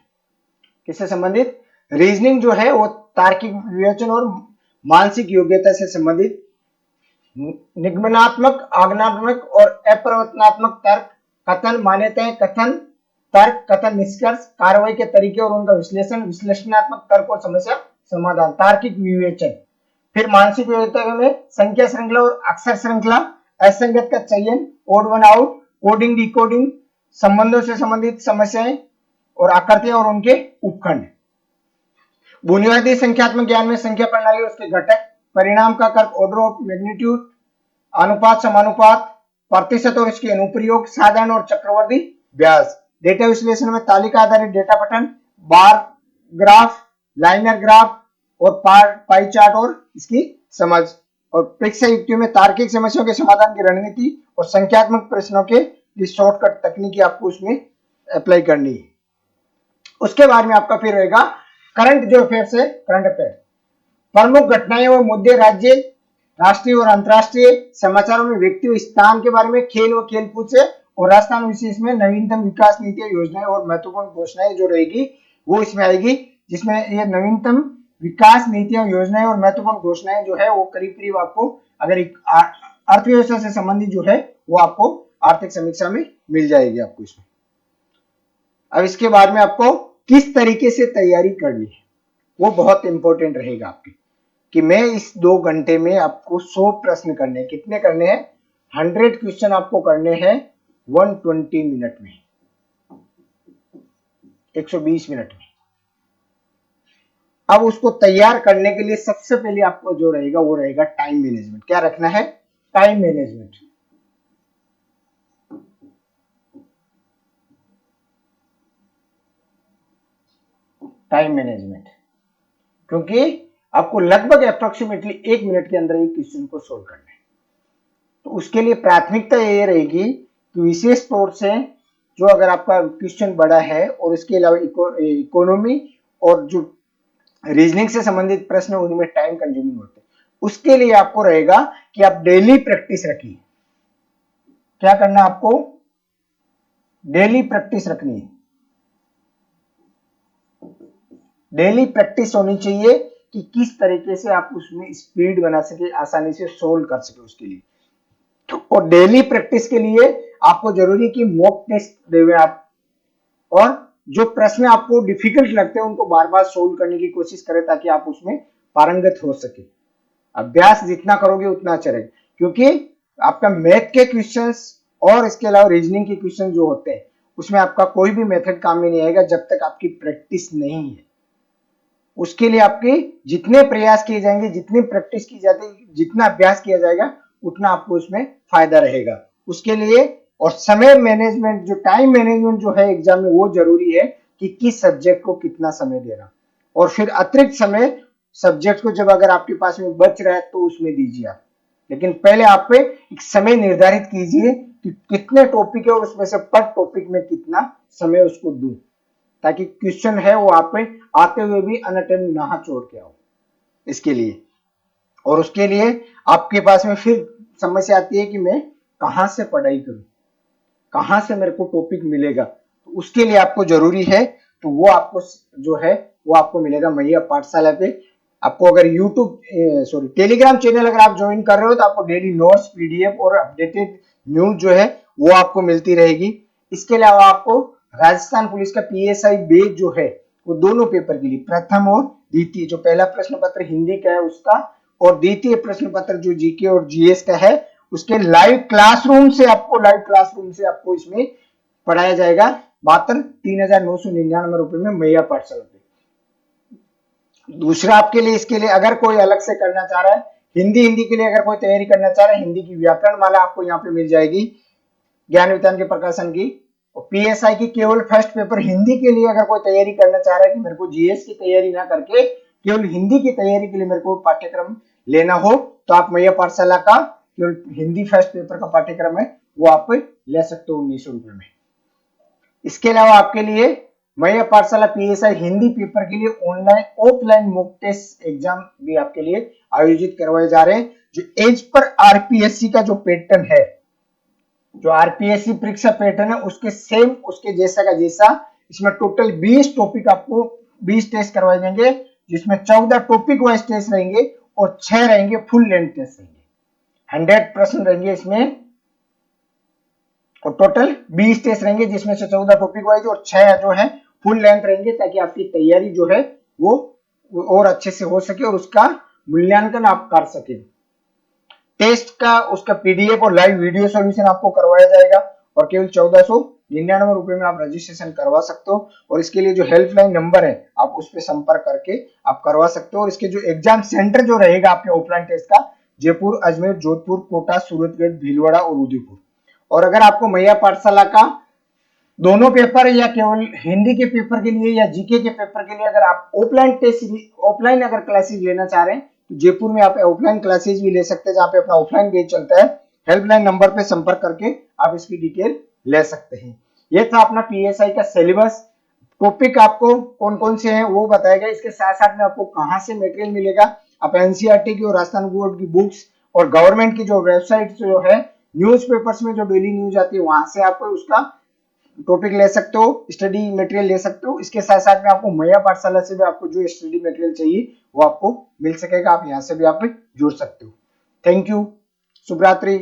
किससे संबंधित? रीजनिंग जो है वो तार्किक विवेचन और मानसिक योग्यता से संबंधित, निगमनात्मक, आज्ञानात्मक और अप्रवर्तनात्मक तर्क, कथन, मान्यताएं, कथन, तर्क, कथन, निष्कर्ष, कार्रवाई के तरीके और उनका विश्लेषण, विश्लेषणात्मक तर्क और समस्या समाधान, तार्किक विवेचन। फिर मानसिक योग्यता में संख्या श्रृंखला और अक्षर श्रृंखला, असंगत का चयन, odd one out, coding decoding, संबंधों से संबंधित समस्याएं और आकृतियां और उनके उपखंड। बुनियादी संख्यात्मक ज्ञान में संख्या प्रणाली और उसके घटक, परिणाम का कर्क, ऑर्डर ऑफ मैग्नीट्यूड, अनुपात समानुपात, प्रतिशत और इसके अनुप्रयोग, साधारण और चक्रवर्ती ब्याज। डेटा विश्लेषण में तालिका आधारित डेटा पठन, बार ग्राफ, लाइनर ग्राफ और पाई चार्ट और इसकी समझ। और परीक्षा युक्तियों में तार्किक समस्याओं के समाधान की रणनीति और संख्यात्मक प्रश्नों के लिए शॉर्टकट तकनीकी आपको उसमें अप्लाई करनी है। उसके बाद में आपका फिर रहेगा करंट जो अफेयर्स है, करंट अफेयर, प्रमुख घटनाएं व मुद्दे, राज्य, राष्ट्रीय और अंतर्राष्ट्रीय समाचारों में व्यक्ति व स्थान के बारे में, खेल व खेल कूद से, और राजस्थान विशेष में नवीनतम विकास नीतियां, योजनाएं और महत्वपूर्ण घोषणाएं जो रहेगी वो इसमें आएगी, जिसमें ये नवीनतम विकास नीतियां, योजनाएं और महत्वपूर्ण घोषणाएं जो है वो करीब करीब आपको अगर अर्थव्यवस्था से संबंधित जो है वो आपको आर्थिक समीक्षा में मिल जाएगी आपको इसमें। अब इसके बाद में आपको किस तरीके से तैयारी करनी है वो बहुत इंपॉर्टेंट रहेगा आपकी, कि मैं इस 2 घंटे में आपको 100 प्रश्न करने हैं। कितने करने हैं? 100 क्वेश्चन आपको करने हैं 120 मिनट में, 120 मिनट में। अब उसको तैयार करने के लिए सबसे पहले आपको जो रहेगा वो रहेगा टाइम मैनेजमेंट। क्या रखना है? Time management. टाइम मैनेजमेंट, क्योंकि आपको लगभग अप्रोक्सीमेटली 1 मिनट के अंदर एक क्वेश्चन को सोल्व करना है। तो उसके लिए प्राथमिकता ये रहेगी कि विशेष तौर से जो अगर आपका क्वेश्चन बड़ा है और इसके अलावा इकोनॉमी और जो रीजनिंग से संबंधित प्रश्न उनमें टाइम कंज्यूमिंग होते हैं, उसके लिए आपको रहेगा कि आप डेली प्रैक्टिस रखिए। क्या करना है आपको? डेली प्रैक्टिस रखनी है। डेली प्रैक्टिस होनी चाहिए कि किस तरीके से आप उसमें स्पीड बना सके, आसानी से सोल्व कर सके उसके लिए। और डेली प्रैक्टिस के लिए आपको जरूरी है कि मॉक टेस्ट देवे आप, और जो प्रश्न आपको डिफिकल्ट लगते हैं उनको बार बार सोल्व करने की कोशिश करें ताकि आप उसमें पारंगत हो सके। अभ्यास जितना करोगे उतना अच्छा रहेगा, क्योंकि आपका मैथ के क्वेश्चंस और इसके अलावा रीजनिंग के क्वेश्चन जो होते हैं उसमें आपका कोई भी मेथड काम में नहीं आएगा जब तक आपकी प्रैक्टिस नहीं है। उसके लिए आपके जितने प्रयास किए जाएंगे, जितनी प्रैक्टिस की जाती है, जितना अभ्यास किया जाएगा उतना आपको उसमें फायदा रहेगा। उसके लिए और समय मैनेजमेंट, जो टाइम मैनेजमेंट जो है एग्जाम में, वो जरूरी है कि किस सब्जेक्ट को कितना समय देना, और फिर अतिरिक्त समय सब्जेक्ट को जब अगर आपके पास में बच रहा है तो उसमें दीजिए आप। लेकिन पहले आप पे एक समय निर्धारित कीजिए कि कितने टॉपिक है और उसमें से पर टॉपिक में कितना समय उसको दूं, ताकि क्वेश्चन है वो आप पे आते हुए भी अनअटेम्प्ट ना छोड़ के आओ इसके लिए। और उसके लिए आपके पास में फिर समस्या आती है कि मैं कहां से पढ़ाई करूं, कहां से मेरे को टॉपिक मिलेगा। तो उसके लिए आपको जरूरी है, तो वो आपको जो है वो आपको मिलेगा मैया पाठशाला पे। आपको अगर यूट्यूब टेलीग्राम चैनल अगर आप ज्वाइन कर रहे हो तो आपको डेली नोट्स, पीडीएफ और अपडेटेड न्यूज जो है वो आपको मिलती रहेगी। इसके अलावा आपको राजस्थान पुलिस का पीएसआई बेस जो है वो दोनों पेपर के लिए, प्रथम और द्वितीय, जो पहला प्रश्न पत्र हिंदी का है उसका, और द्वितीय प्रश्न पत्र जो जीके और जीएस का है उसके लाइव क्लासरूम से आपको इसमें पढ़ाया जाएगा मात्र 3,999 रुपए में मैया पाठशाला पे। दूसरा आपके लिए, इसके लिए अगर कोई अलग से करना चाह रहा है, हिंदी के लिए अगर कोई तैयारी करना चाह रहा है, हिंदी की व्याकरण माला आपको यहाँ पे मिल जाएगी ज्ञान विज्ञान के प्रकाशन की। और पीएसआई की केवल फर्स्ट पेपर हिंदी के लिए अगर कोई तैयारी करना चाह रहा है कि मेरे को जीएस की तैयारी ना करके केवल हिंदी की तैयारी के लिए मेरे को पाठ्यक्रम लेना हो, तो आप मैया पाठशाला का केवल हिंदी फर्स्ट पेपर का पाठ्यक्रम है वो आप ले सकते हो 1900 रुपए में। इसके अलावा आपके लिए मैया पाठशाला पीएसआई हिंदी पेपर के लिए online offline mock test exam भी आपके लिए आयोजित करवाए जा रहे हैं। जो एज पर आरपीएससी का जो पैटर्न है, जो आरपीएससी परीक्षा पैटर्न है उसके सेम, उसके जैसा का जैसा, इसमें टोटल 20 टॉपिक आपको 20 टेस्ट करवाए जाएंगे, जिसमें 14 टॉपिक वाइज टेस्ट रहेंगे और 6 रहेंगे फुल लेंथ टेस्ट रहेंगे। 100 प्रश्न रहेंगे इसमें और टोटल 20 टेस्ट रहेंगे, जिसमें से 14 टॉपिक वाइज और 6 जो है फुल लेंथ रहेंगे, ताकि आपकी तैयारी जो है वो और अच्छे से हो सके और उसका मूल्यांकन आप कर सके। टेस्ट का उसका पीडीएफ और लाइव वीडियो सॉल्यूशन आपको करवाया जाएगा और केवल 1499 रुपए में आप रजिस्ट्रेशन करवा सकते हो। और इसके लिए जो हेल्पलाइन नंबर है आप उस पर संपर्क करके आप करवा सकते हो। और इसके जो एग्जाम सेंटर जो रहेगा आपके ऑफलाइन टेस्ट का, जयपुर, अजमेर, जोधपुर, कोटा, सूरतगढ़, भीलवाड़ा और उदयपुर। और अगर आपको मैया पाठशाला का दोनों पेपर या केवल हिंदी के पेपर के लिए या जीके के पेपर के लिए अगर आप ऑफलाइन अगर क्लासेस लेना चाह रहे हैं तो जयपुर में आप ऑफलाइन क्लासेस भी ले सकते हैं, जहाँ पे अपना ऑफलाइन बैच चलता है। हेल्पलाइन नंबर पे संपर्क करके आप इसकी डिटेल ले सकते हैं। ये था अपना पीएसआई का सिलेबस। टॉपिक आपको कौन कौन से हैं वो बताएगा। इसके साथ साथ में आपको कहाँ से मटेरियल मिलेगा, आप एनसीईआरटी की और राजस्थान बोर्ड की बुक्स और गवर्नमेंट की जो वेबसाइट जो है, न्यूज़पेपर्स में जो डेली न्यूज आती है वहां से आप उसका टॉपिक ले सकते हो, स्टडी मटेरियल ले सकते हो। इसके साथ साथ में आपको मैया पाठशाला से भी आपको जो स्टडी मटेरियल चाहिए वो आपको मिल सकेगा, आप यहाँ से भी आप जुड़ सकते हो। थैंक यू, शुभ रात्रि।